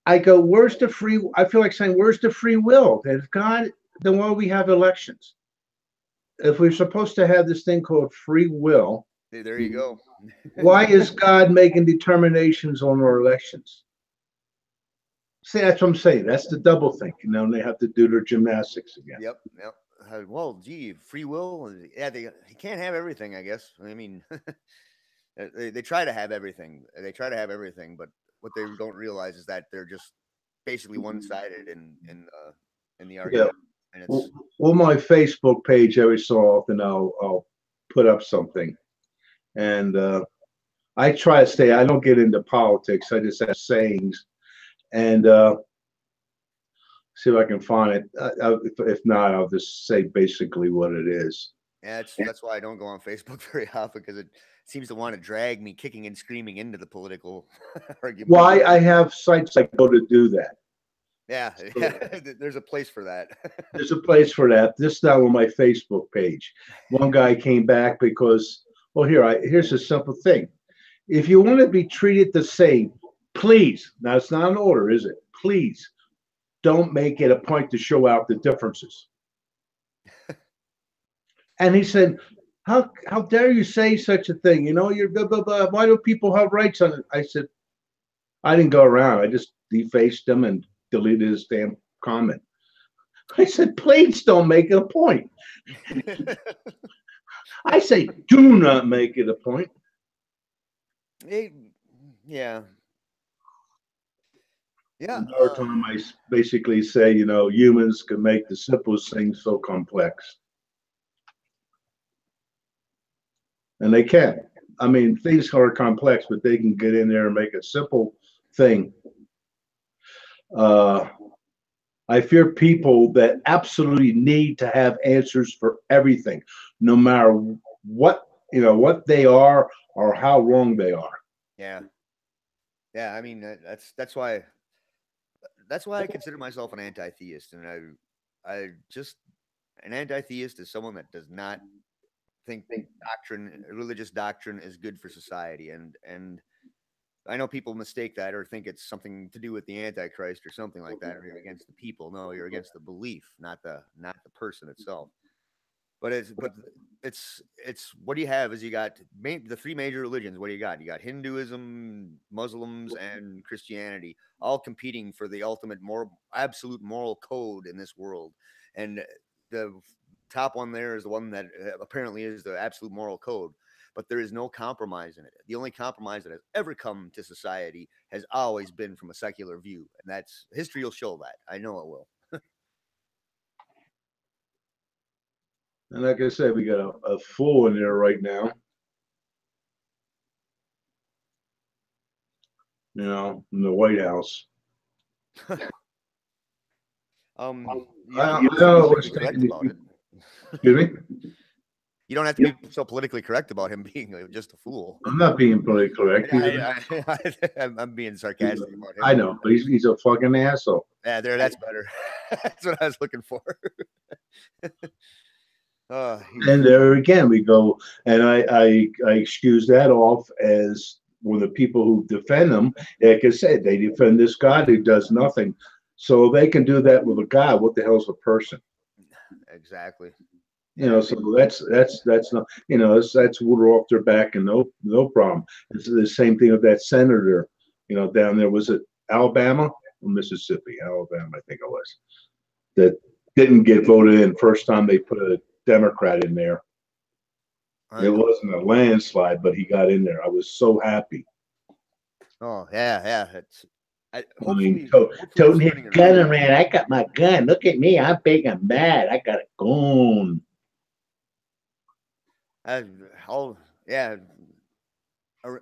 I go, where's the free? I feel like saying, where's the free will? That if God, then why do we have elections? If we're supposed to have this thing called free will, there you go. why is God making determinations on our elections? See, that's what I'm saying. That's the double think. You know, and they have to do their gymnastics again. Yep. Well, gee, free will. Yeah, they can't have everything, I guess. I mean, they try to have everything. They try to have everything, but what they don't realize is that they're just basically one-sided in the argument. Yeah. And it's well, my Facebook page every so often I'll put up something, and I try to stay. I don't get into politics. I just have sayings, and see if I can find it. If not, I'll just say basically what it is. Yeah, that's why I don't go on Facebook very often, because it seems to want to drag me kicking and screaming into the political argument. Well, I have sites I go to do that. Yeah, there's a place for that. There's a place for that. This is not on my Facebook page. One guy came back because, well, here's a simple thing. If you want to be treated the same, please, now it's not an order, is it? Please don't make it a point to show out the differences. And he said, how dare you say such a thing? You know, you're blah, blah, blah. Why do people have rights on it? I said, I didn't go around. I just defaced them and deleted his damn comment. I said, please don't make it a point. I say, do not make it a point. Yeah. Another time I basically say, you know, humans can make the simplest things so complex. And they can. I mean, things are complex, but they can get in there and make a simple thing. I fear people that absolutely need to have answers for everything, no matter what, you know, what they are or how wrong they are. Yeah. Yeah. I mean, that's why I consider myself an anti-theist, and I just an anti-theist is someone that does not think religious doctrine is good for society, and I know people mistake that or think it's something to do with the Antichrist or something like that, or you're against the people. No, you're against the belief, not the person itself. But it's what do you have is you got the three major religions. What do you got? You got Hinduism, Muslims, and Christianity, all competing for the ultimate absolute moral code in this world. And the top one there is the one that apparently is the absolute moral code. But there is no compromise in it. The only compromise that has ever come to society has always been from a secular view, and that's history will show that. I know it will. And like I said, we got a fool in there right now. You know, in the White House. You don't have to be correct about it. Excuse me? You don't have to be so politically correct about him being just a fool. I'm not being politically correct. I'm being sarcastic about him. I know, but he's a fucking asshole. Yeah, that's better. That's what I was looking for. And there again we go, and I excuse that off as one of the people who defend him. Like I said, they defend this God who does nothing. So they can do that with a God. What the hell's a person? Exactly. You know, so that's not, you know, that's water off their back and no problem. It's the same thing with that senator, you know, down there. Was it Alabama or Mississippi? Alabama, I think it was. That didn't get voted in first time they put a Democrat in there. It wasn't a landslide, but he got in there. I was so happy. Oh yeah. I mean, toting his gun around. I got my gun. Look at me. I'm big and bad. I got a gun. A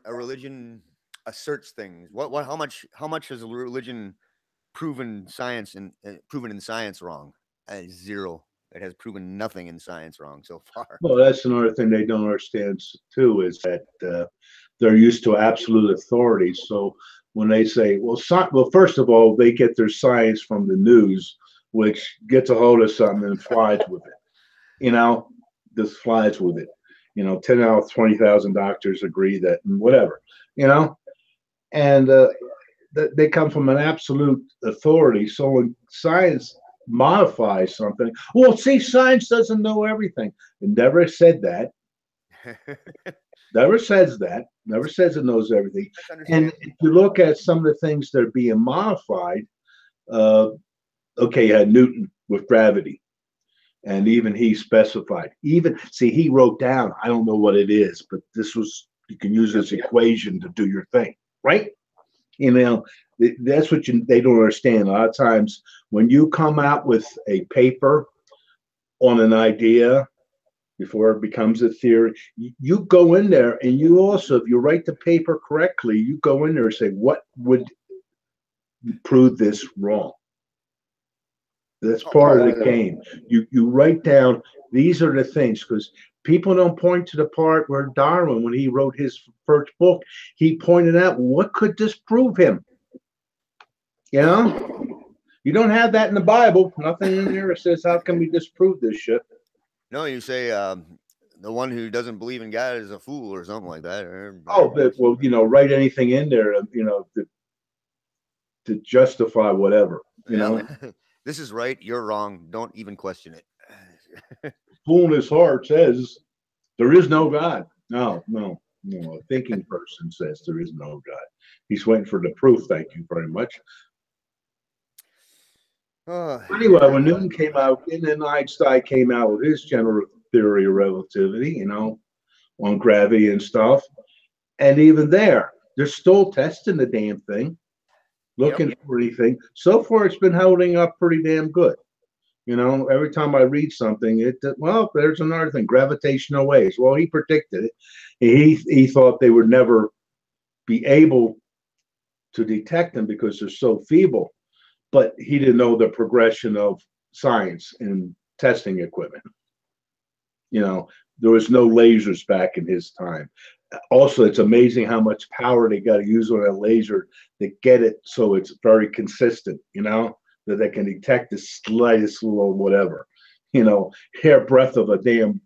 religion asserts things. How much has a religion proven in science wrong? Zero. It has proven nothing in science wrong so far. Well, that's another thing they don't understand too, is that they're used to absolute authority. So when they say, well, first of all, they get their science from the news, which gets a hold of something and flies with it. You know, just flies with it. You know, 10 out of 20,000 doctors agree that, and whatever. You know, and they come from an absolute authority. So when science modifies something, well, see, science doesn't know everything. It never said that. Never says that. Never says it knows everything. And if you look at some of the things that are being modified, okay, you had Newton with gravity. And even he specified. He wrote down, I don't know what it is, but you can use this equation to do your thing, right? You know, that's what they don't understand. A lot of times when you come out with a paper on an idea before it becomes a theory, you go in there and you also, if you write the paper correctly, you go in there and say, what would prove this wrong? That's part of the game. You write down, these are the things, because people don't point to the part where Darwin, when he wrote his first book, he pointed out what could disprove him. You know, you don't have that in the Bible. Nothing in there says how can we disprove this shit. No, you say the one who doesn't believe in God is a fool or something like that. Well, you know, write anything in there, you know, to justify whatever. You know. This is right. You're wrong. Don't even question it. Fool in his heart says there is no God. No. A thinking person says there is no God. He's waiting for the proof. Thank you very much. Anyway, when Newton came out, and then Einstein came out with his general theory of relativity, you know, on gravity and stuff. And even there, they're still testing the damn thing. Looking for anything. So far, it's been holding up pretty damn good. You know, every time I read something, there's another thing, gravitational waves. Well, he predicted it. He thought they would never be able to detect them because they're so feeble. But he didn't know the progression of science and testing equipment. You know, there was no lasers back in his time. Also, it's amazing how much power they got to use on a laser to get it so it's very consistent, you know, that they can detect the slightest little whatever, you know, hairbreadth of a damn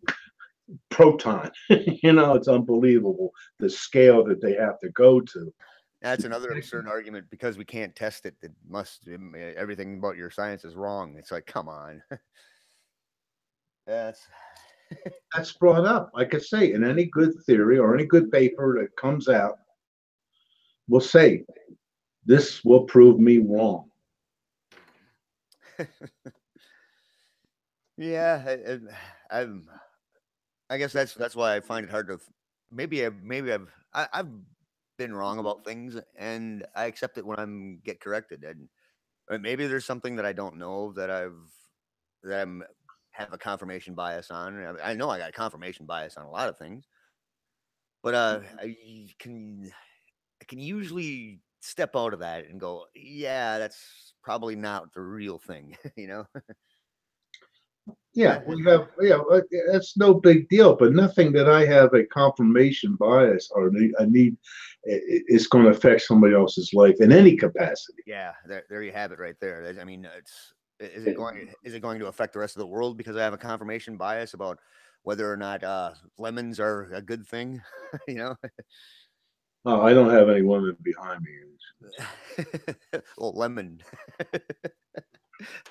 proton. You know, it's unbelievable the scale that they have to go to. That's another absurd argument because we can't test it. It must everything about your science is wrong. It's like, come on. That's That's brought up. Like I say, in any good theory or any good paper that comes out, will say, this will prove me wrong. yeah. I guess that's why I find it hard to. I've been wrong about things, and I accept it when I'm get corrected. And maybe there's something that I don't know that I'm have a confirmation bias on. I know I got a confirmation bias on a lot of things, but I can usually step out of that and go, yeah, that's probably not the real thing, you know? Yeah, we have, yeah, that's no big deal, but nothing that I have a confirmation bias or I need is going to affect somebody else's life in any capacity. Yeah, there you have it right there. I mean, is it going to affect the rest of the world because I have a confirmation bias about whether or not lemons are a good thing, you know? Oh, I don't have any women behind me. Well, lemon.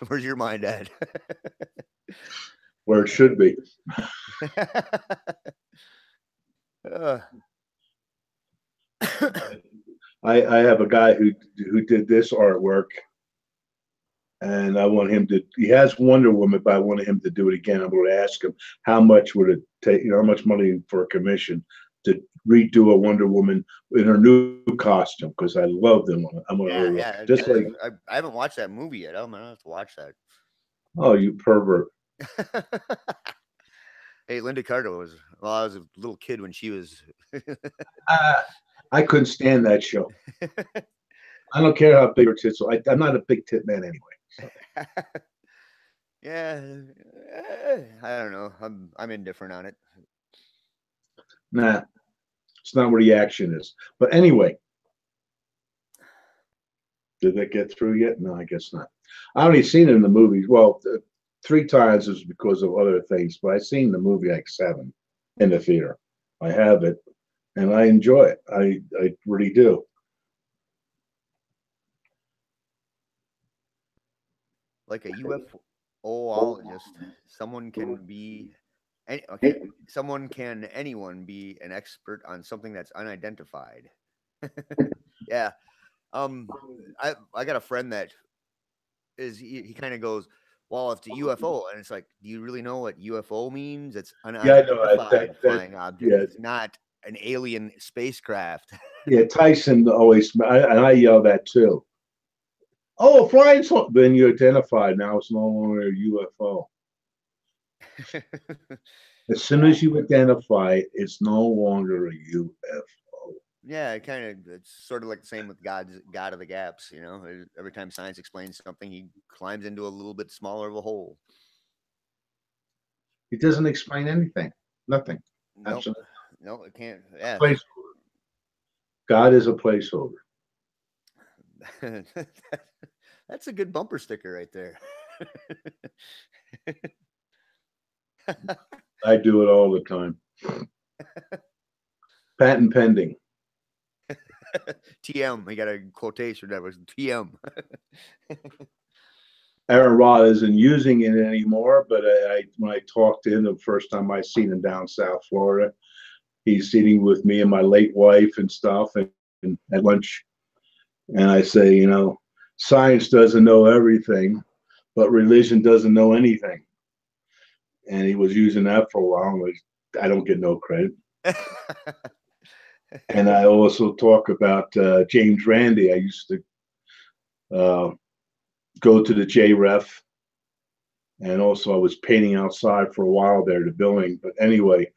Where's your mind at? Where it should be. uh, I have a guy who did this artwork, and I want him to. He has Wonder Woman, but I want him to do it again. I'm going to ask him how much would it take. You know, how much money for a commission to redo a Wonder Woman in her new costume, because I love them. I'm going yeah. just like I haven't watched that movie yet. I'm gonna have to watch that. Oh, you pervert. Hey, Linda Carter was. Well, I was a little kid when she was. I couldn't stand that show. I don't care how big her tits are. I'm not a big tit man anyway. So. Yeah, I don't know. I'm indifferent on it. Nah, it's not where the action is. But anyway, did that get through yet? No, I guess not. I only seen it in the movies. Well, 3 times is because of other things, but I seen the movie like 7 in the theater. I have it, and I enjoy it. I really do. Like a UFOologist, someone can be. Okay, anyone be an expert on something that's unidentified? Yeah. I got a friend that he kind of goes, well, if it's a UFO, and it's like, do you really know what UFO means? It's an Yeah, I know unidentified flying object. Yeah. It's not an alien spacecraft. Yeah, Tyson always, and I yell that too. Oh, flying saucer. Then you identified. Now it's no longer a UFO. As soon as you identify, it's no longer a UFO. Yeah, it's sort of like the same with God of the gaps, you know. Every time science explains something, he climbs into a little bit smaller of a hole. It doesn't explain anything. Nothing. Nope. Absolutely. No, it can't. Yeah. Placeholder. God is a placeholder. That's a good bumper sticker right there. I do it all the time. Patent pending. TM. We got a quotation that was TM. Aaron Rod isn't using it anymore, but when I talked to him the first time I seen him down South Florida, he's sitting with me and my late wife and stuff and at lunch. And I say, you know, science doesn't know everything, but religion doesn't know anything. And he was using that for a while. I don't get no credit. And I also talk about James Randi. I used to go to the JREF, and also I was painting outside for a while there, the building. But anyway,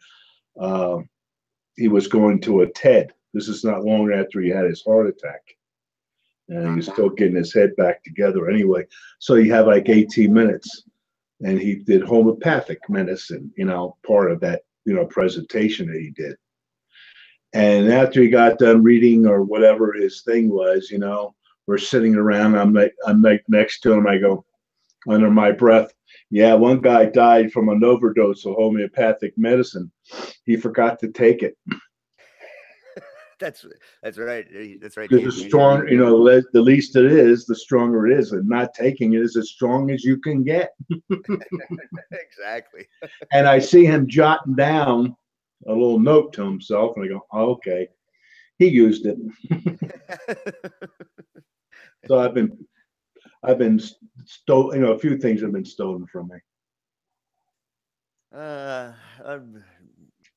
he was going to a TED. This is not long after he had his heart attack. And he was still getting his head back together anyway. So you have like 18 minutes. And he did homeopathic medicine, part of that, presentation that he did. And after he got done reading or whatever his thing was, we're sitting around. I'm like next to him. I go under my breath, yeah, one guy died from an overdose of homeopathic medicine. He forgot to take it. That's right. That's right. The strong, the least it is, the stronger it is, and not taking it is as strong as you can get. Exactly. And I see him jotting down a little note to himself, and I go, oh, okay, he used it. So I've been stolen. A few things have been stolen from me.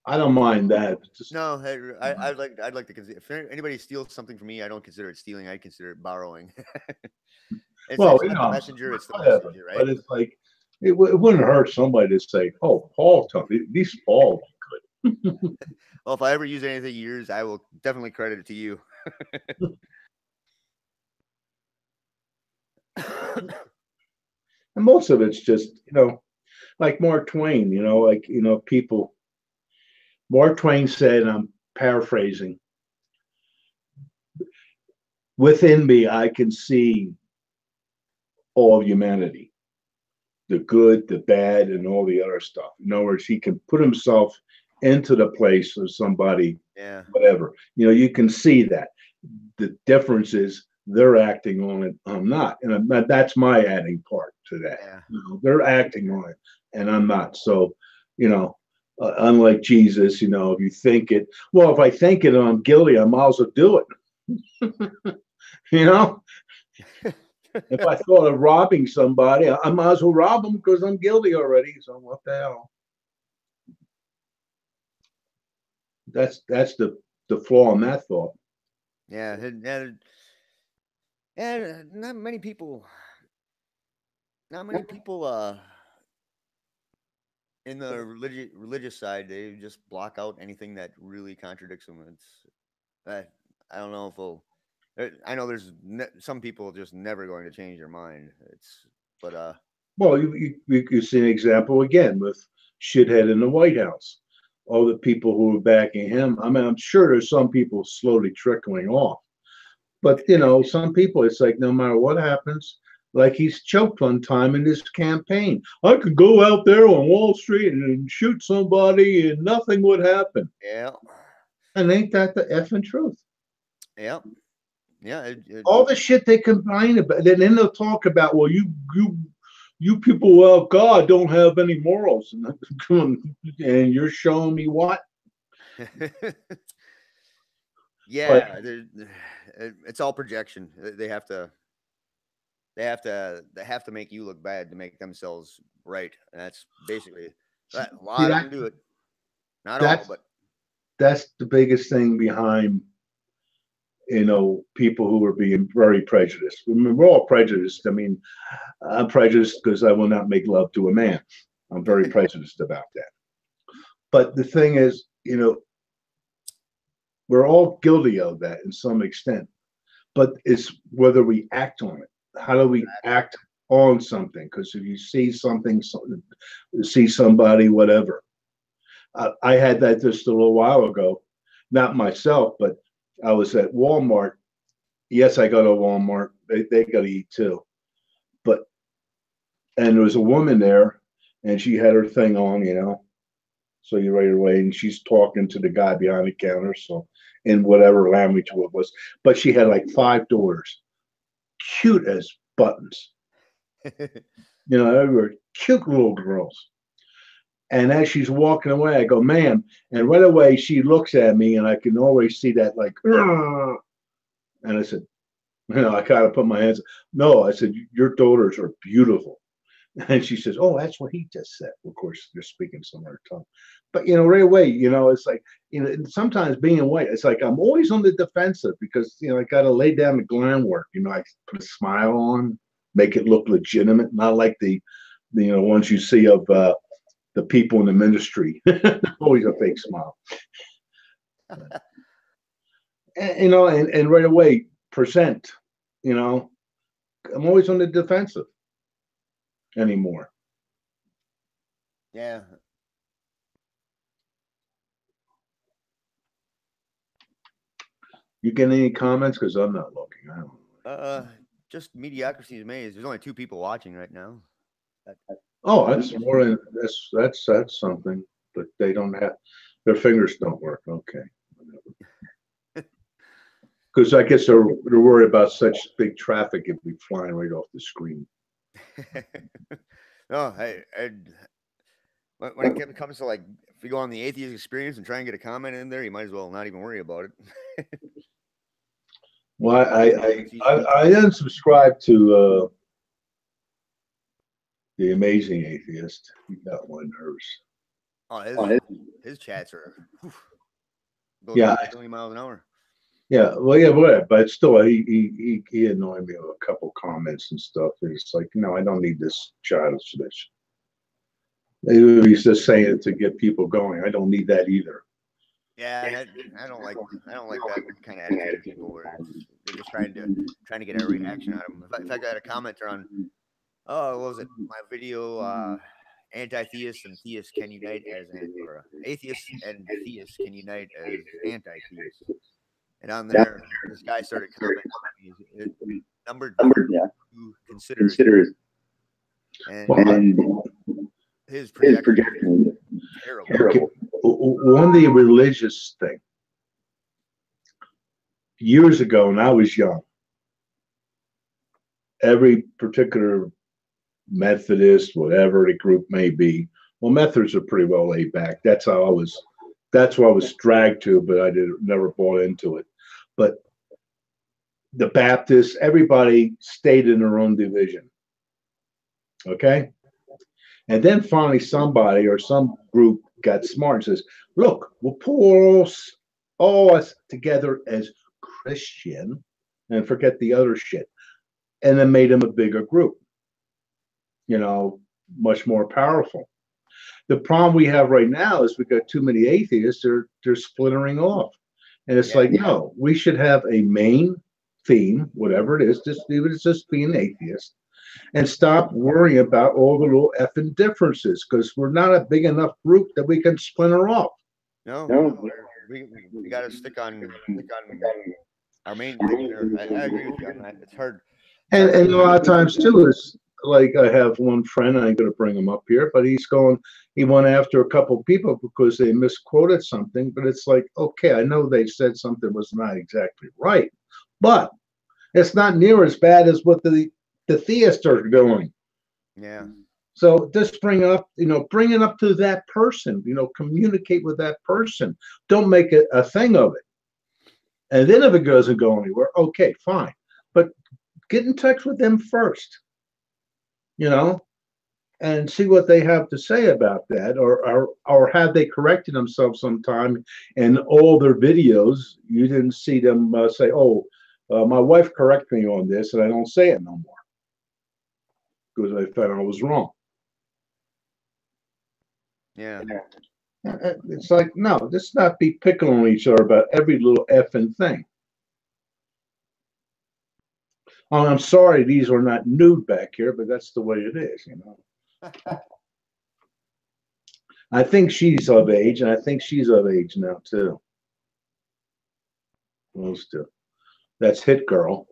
I don't mind that. No, I'd like to consider if anybody steals something from me, I don't consider it stealing. I consider it borrowing. It's not the messenger; it's the messenger, right? But it's like it wouldn't hurt somebody to say, "Oh, Paul, told me these Paul good." Well, if I ever use anything yours, I will definitely credit it to you. And most of it's just, like Mark Twain, people. Mark Twain said, I'm paraphrasing, within me, I can see all of humanity, the good, the bad, and all the other stuff. In other words, he can put himself into the place of somebody, whatever. You can see that. The difference is they're acting on it, I'm not. And that's my adding part to that. Yeah. They're acting on it, and I'm not. So, unlike Jesus, if you think it, well, if I think it and I'm guilty, I might as well do it. If I thought of robbing somebody, I might as well rob them because I'm guilty already. So what the hell? That's the flaw in that thought. Yeah, and not many people in the religious side, they just block out anything that really contradicts them. I don't know if I know there's some people just never going to change their mind. Well, you see an example again with shithead in the White House. All the people who were backing him. I mean, I'm sure there's some people slowly trickling off, but some people, it's like no matter what happens. Like he's choked one time in his campaign. I could go out there on Wall Street and shoot somebody and nothing would happen. Yeah. And ain't that the effing truth? Yeah. Yeah. All the shit they complain about, and then they'll talk about, well, you people, well, God don't have any morals. And you're showing me what? Yeah. It's all projection. They have to make you look bad to make themselves right. And that's basically a lot of them do it. Not all, but that's the biggest thing behind people who are being very prejudiced. I mean, we're all prejudiced. I mean, I'm prejudiced because I will not make love to a man. I'm very prejudiced about that. But the thing is, we're all guilty of that in some extent. But it's whether we act on it. How do we act on something? Because if you see something, see somebody, whatever. I had that just a little while ago. Not myself, but I was at Walmart. Yes, I go to Walmart. They got to eat too. And there was a woman there, and she had her thing on, So you right away, and she's talking to the guy behind the counter, so in whatever language it was. But she had like 5 daughters, cute as buttons. They were cute little girls. And as she's walking away, I go, ma'am. And right away, she looks at me, and I can always see that, like, Rrr. And I said, I kind of put my hands. No, I said, your daughters are beautiful. And she says, oh, that's what he just said. Of course, they're speaking some other tongue. But, right away, it's like, sometimes being white, it's like I'm always on the defensive because, I got to lay down the glam work. I put a smile on, make it look legitimate, not like the ones you see of the people in the ministry. Always a fake smile. And right away, present. you know, I'm always on the defensive anymore. Yeah. You get any comments? Because I'm not looking. I don't. Just mediocrity's maze. There's only 2 people watching right now. Oh, that's more than that's something. But they don't have their fingers don't work. Okay. Because I guess they're worried about such big traffic, it'd be flying right off the screen. No, when it comes to, like, if you go on the atheist experience and try and get a comment in there, you might as well not even worry about it. Well, I unsubscribed to the Amazing Atheist. He got my nerves. Oh, his chats are goes Yeah. 20 miles an hour. Yeah, well, yeah, whatever. But still, he annoyed me with a couple comments and stuff. And it's like, no, I don't need this childishness. He's just saying it to get people going. I don't need that either. Yeah, I don't like that kind of attitude of people where they're just trying to get a reaction out of them. In fact, I got a commenter on, oh, what was it? My video, anti-theists and theists can unite as or atheists and theists can unite as anti-theists. And on there, this guy started commenting, number 2 considers, and his projection is terrible. Okay. On the religious thing, years ago when I was young, every particular Methodist, whatever the group may be, well, Methodists are pretty well laid back. That's what I was dragged to, but I never bought into it. But the Baptists, everybody stayed in their own division. Okay? And then finally somebody or some group got smart and says, look, we'll pull all us together as Christian and forget the other shit. And then made them a bigger group, much more powerful. The problem we have right now is we've got too many atheists. They're splintering off. And it's like, no, we should have a main theme, whatever it is, just leave it as just being an atheist. And stop worrying about all the little effing differences, because we're not a big enough group that we can splinter off. No, we got to stick on our main thing. I agree with you on that. It's hard. And a lot of times too is like I have one friend, I ain't going to bring him up here, but he went after a couple of people because they misquoted something. But it's like, okay, I know they said something was not exactly right, but it's not near as bad as what the theists are doing. Yeah. So just bring it up to that person, communicate with that person. Don't make it a thing of it. And then if it doesn't go anywhere, okay, fine. But get in touch with them first, and see what they have to say about that, or have they corrected themselves sometime in all their videos? You didn't see them say, oh, my wife corrected me on this, and I don't say it no more because I thought I was wrong. Yeah. It's like, no, let's not be picking on each other about every little effing thing. Oh, I'm sorry, these are not nude back here, but that's the way it is, I think she's of age, and I think she's of age now too. Those two. That's Hit Girl.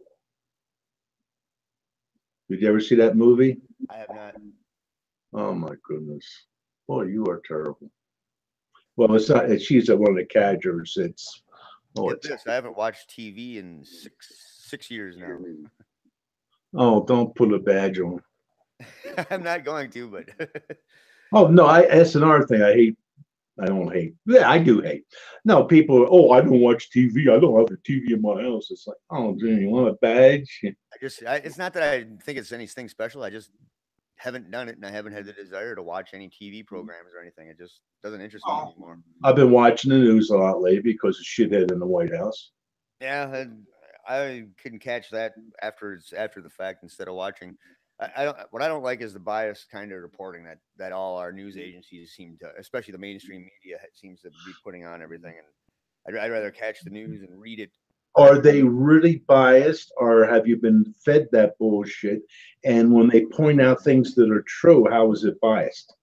Did you ever see that movie? I have not. Oh my goodness. Boy, you are terrible. Well, it's not. She's one of the cadgers. I haven't watched TV in six years now. Oh, don't put a badge on. I'm not going to, but. Oh no, that's another thing I hate. I don't hate. Yeah, I do hate. No, people. Oh, I don't watch TV. I don't have a TV in my house. It's like, oh, do you want a badge? It's not that I think it's anything special. I just haven't done it, and I haven't had the desire to watch any TV programs or anything. It just doesn't interest me anymore. I've been watching the news a lot lately because of shithead in the White House. Yeah, I couldn't catch that after the fact instead of watching. What I don't like is the biased kind of reporting that all our news agencies seem to, especially the mainstream media, seems to be putting on everything. And I'd rather catch the news and read it Are they really biased, or have you been fed that bullshit? And when they point out things that are true, how is it biased?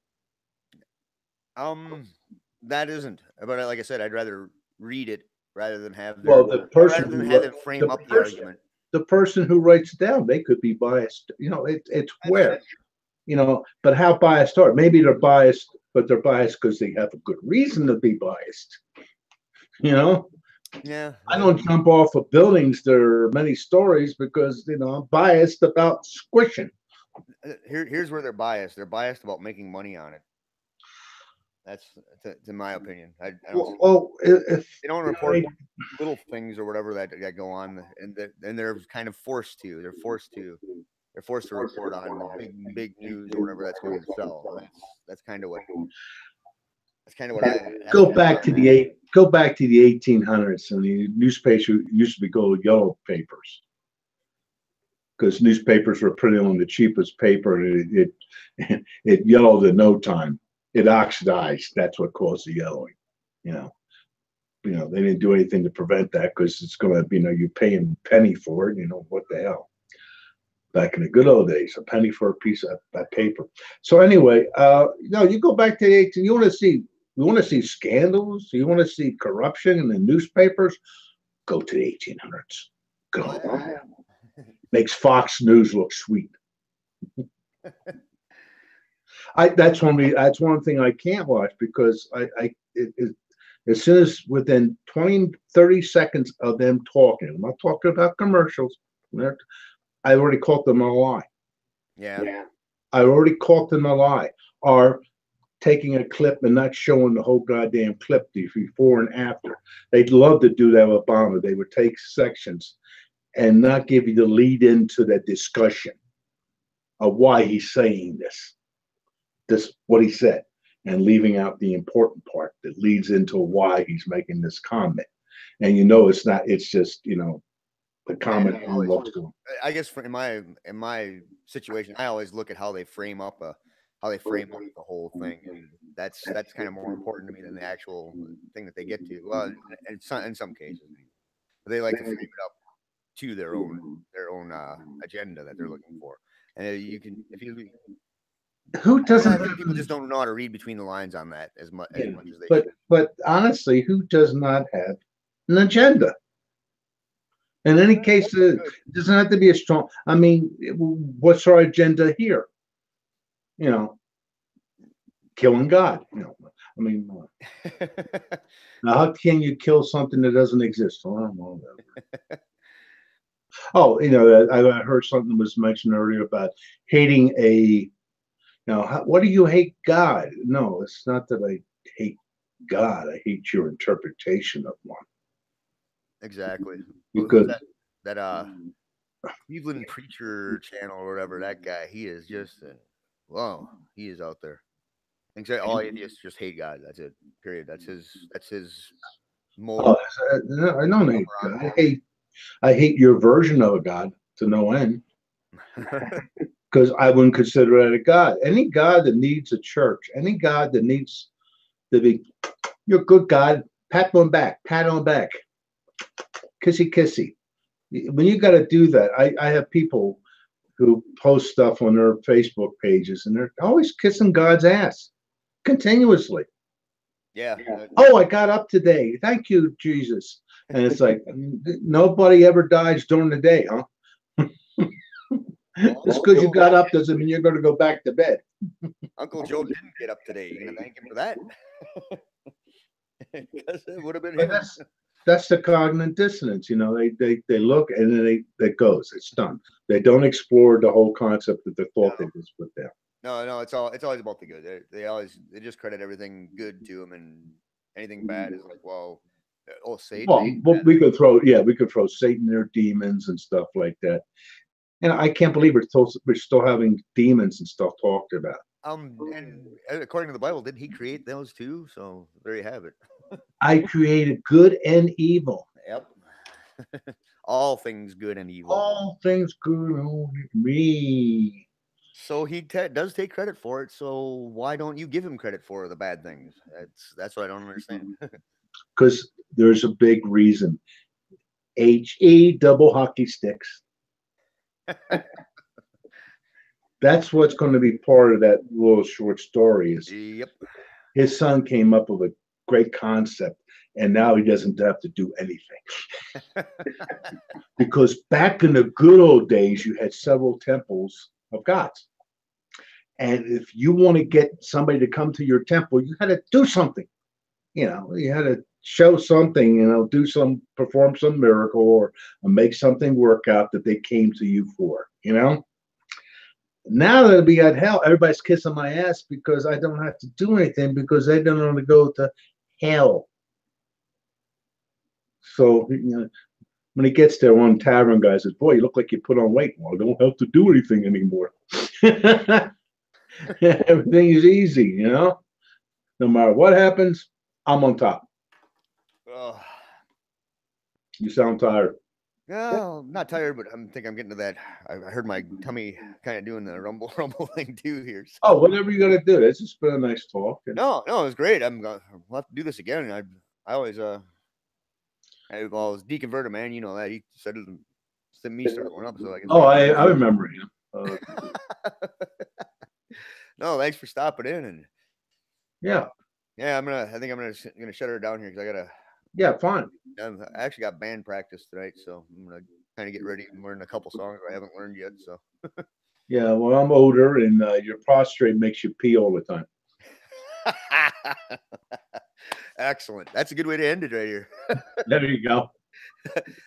That isn't. But like I said, I'd rather read it rather than have Well, rather than have them frame up the argument. The person who writes it down, they could be biased. It's where, but how biased are? Maybe they're biased, but they're biased because they have a good reason to be biased. Yeah. I don't jump off of buildings. There are many stories because I'm biased about squishing. Here's where they're biased. They're biased about making money on it. That's in my opinion. I don't. If they don't report little things or whatever that go on, and they're kind of forced to. They're forced to report on the big news or whatever that's going to sell. That's kind of what. That's kind of what I go back to the 1800s, and the newspaper used to be called yellow papers because newspapers were printed on the cheapest paper, and it yellowed in no time. It oxidized. That's what caused the yellowing. They didn't do anything to prevent that because it's going to, you're paying a penny for it. What the hell? Back in the good old days, a penny for a piece of paper. So anyway, you go back to the 18. You want to see scandals? You want to see corruption in the newspapers? Go to the 1800s. Go. Makes Fox News look sweet. That's one thing I can't watch because as soon as within 20, 30 seconds of them talking, I'm not talking about commercials. I already caught them a lie. Yeah. I already caught them a lie. Or taking a clip and not showing the whole goddamn clip before and after. They'd love to do that with Obama. They would take sections and not give you the lead into that discussion of why he's saying this, what he said, and leaving out the important part that leads into why he's making this comment. And it's not, it's just, the comment. I guess in my situation, I always look at how they frame up the whole thing, and that's kind of more important to me than the actual thing that they get to. Well, in some cases, they like to frame it up to their own agenda that they're looking for, and who doesn't? People just don't know how to read between the lines on that as much as they should. But honestly, who does not have an agenda? In any case, it doesn't have to be a strong. I mean, what's our agenda here? Killing God. I mean, now how can you kill something that doesn't exist? I heard something was mentioned earlier about hating a. What do you hate God? No, it's not that I hate God. I hate your interpretation of one. Exactly. Because that Cleveland Preacher channel or whatever, that guy, he is just he is out there. I think all atheists just hate God. That's it. Period. That's his mold. I don't hate God. I hate your version of a God to no end. Because I wouldn't consider it a God. Any God that needs a church, any God that needs to be, you're a good God, pat on back, kissy kissy. When you got to do that, I have people who post stuff on their Facebook pages, and they're always kissing God's ass continuously. Yeah. Oh, I got up today. Thank you, Jesus. And it's like nobody ever dies during the day, huh? Just because you got up doesn't mean you're going to go back to bed. Uncle Joe didn't get up today. You're going to thank him for that? Because it would have been him. That's the cognitive dissonance. They look and then it goes. It's done. They don't explore the whole concept of the thought they just put down. No, it's always about the good. They just credit everything good to them, and anything bad is like, Satan. Well, we could throw Satan, their demons and stuff like that. And I can't believe we're still having demons and stuff talked about. And according to the Bible, didn't he create those too? So there you have it. I created good and evil. Yep. All things good and evil. All things good only me. So he does take credit for it. So why don't you give him credit for the bad things? That's what I don't understand. Because there's a big reason. H-E double hockey sticks. That's what's going to be part of that little short story. Is Yep. his son came up with a great concept, and now he doesn't have to do anything. Because back in the good old days, you had several temples of gods. And if you want to get somebody to come to your temple, you had to do something. You know, you had to show something, you know, perform some miracle or make something work out that they came to you for, you know? Now that we got hell, everybody's kissing my ass because I don't have to do anything because they don't want to go to hell. So, you know, when he gets there, one tavern guy says, "Boy, you look like you put on weight." Well, I don't have to do anything anymore. Everything is easy, you know? No matter what happens, I'm on top. Oh. You sound tired. No, I'm not tired, but I'm getting to that. I heard my tummy kind of doing the rumble thing too here. So. Oh, whatever you got to do. This has been a nice talk. No, it was great. We'll have to do this again. I always I was deconverted, man. You know that he said me start one up. So I guess. Oh, I remember him. No, thanks for stopping in and. Yeah. Yeah, I think I'm gonna shut her down here because I gotta. Yeah, fine. I actually got band practice tonight, so I'm gonna kind of get ready and learn a couple songs I haven't learned yet. So. Yeah, well, I'm older, and your prostrate makes you pee all the time. Excellent. That's a good way to end it right here. There you go.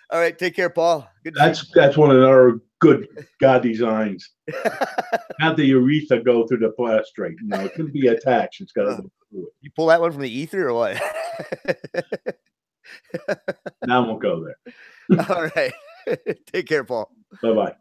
All right, take care, Paul. Good. That's one of our good God designs. Have the urethra go through the prostrate. No, it can be attached. It's got to go through it. You pull that one from the ether or what? Now we'll go there. All right. Take care, Paul. Bye-bye.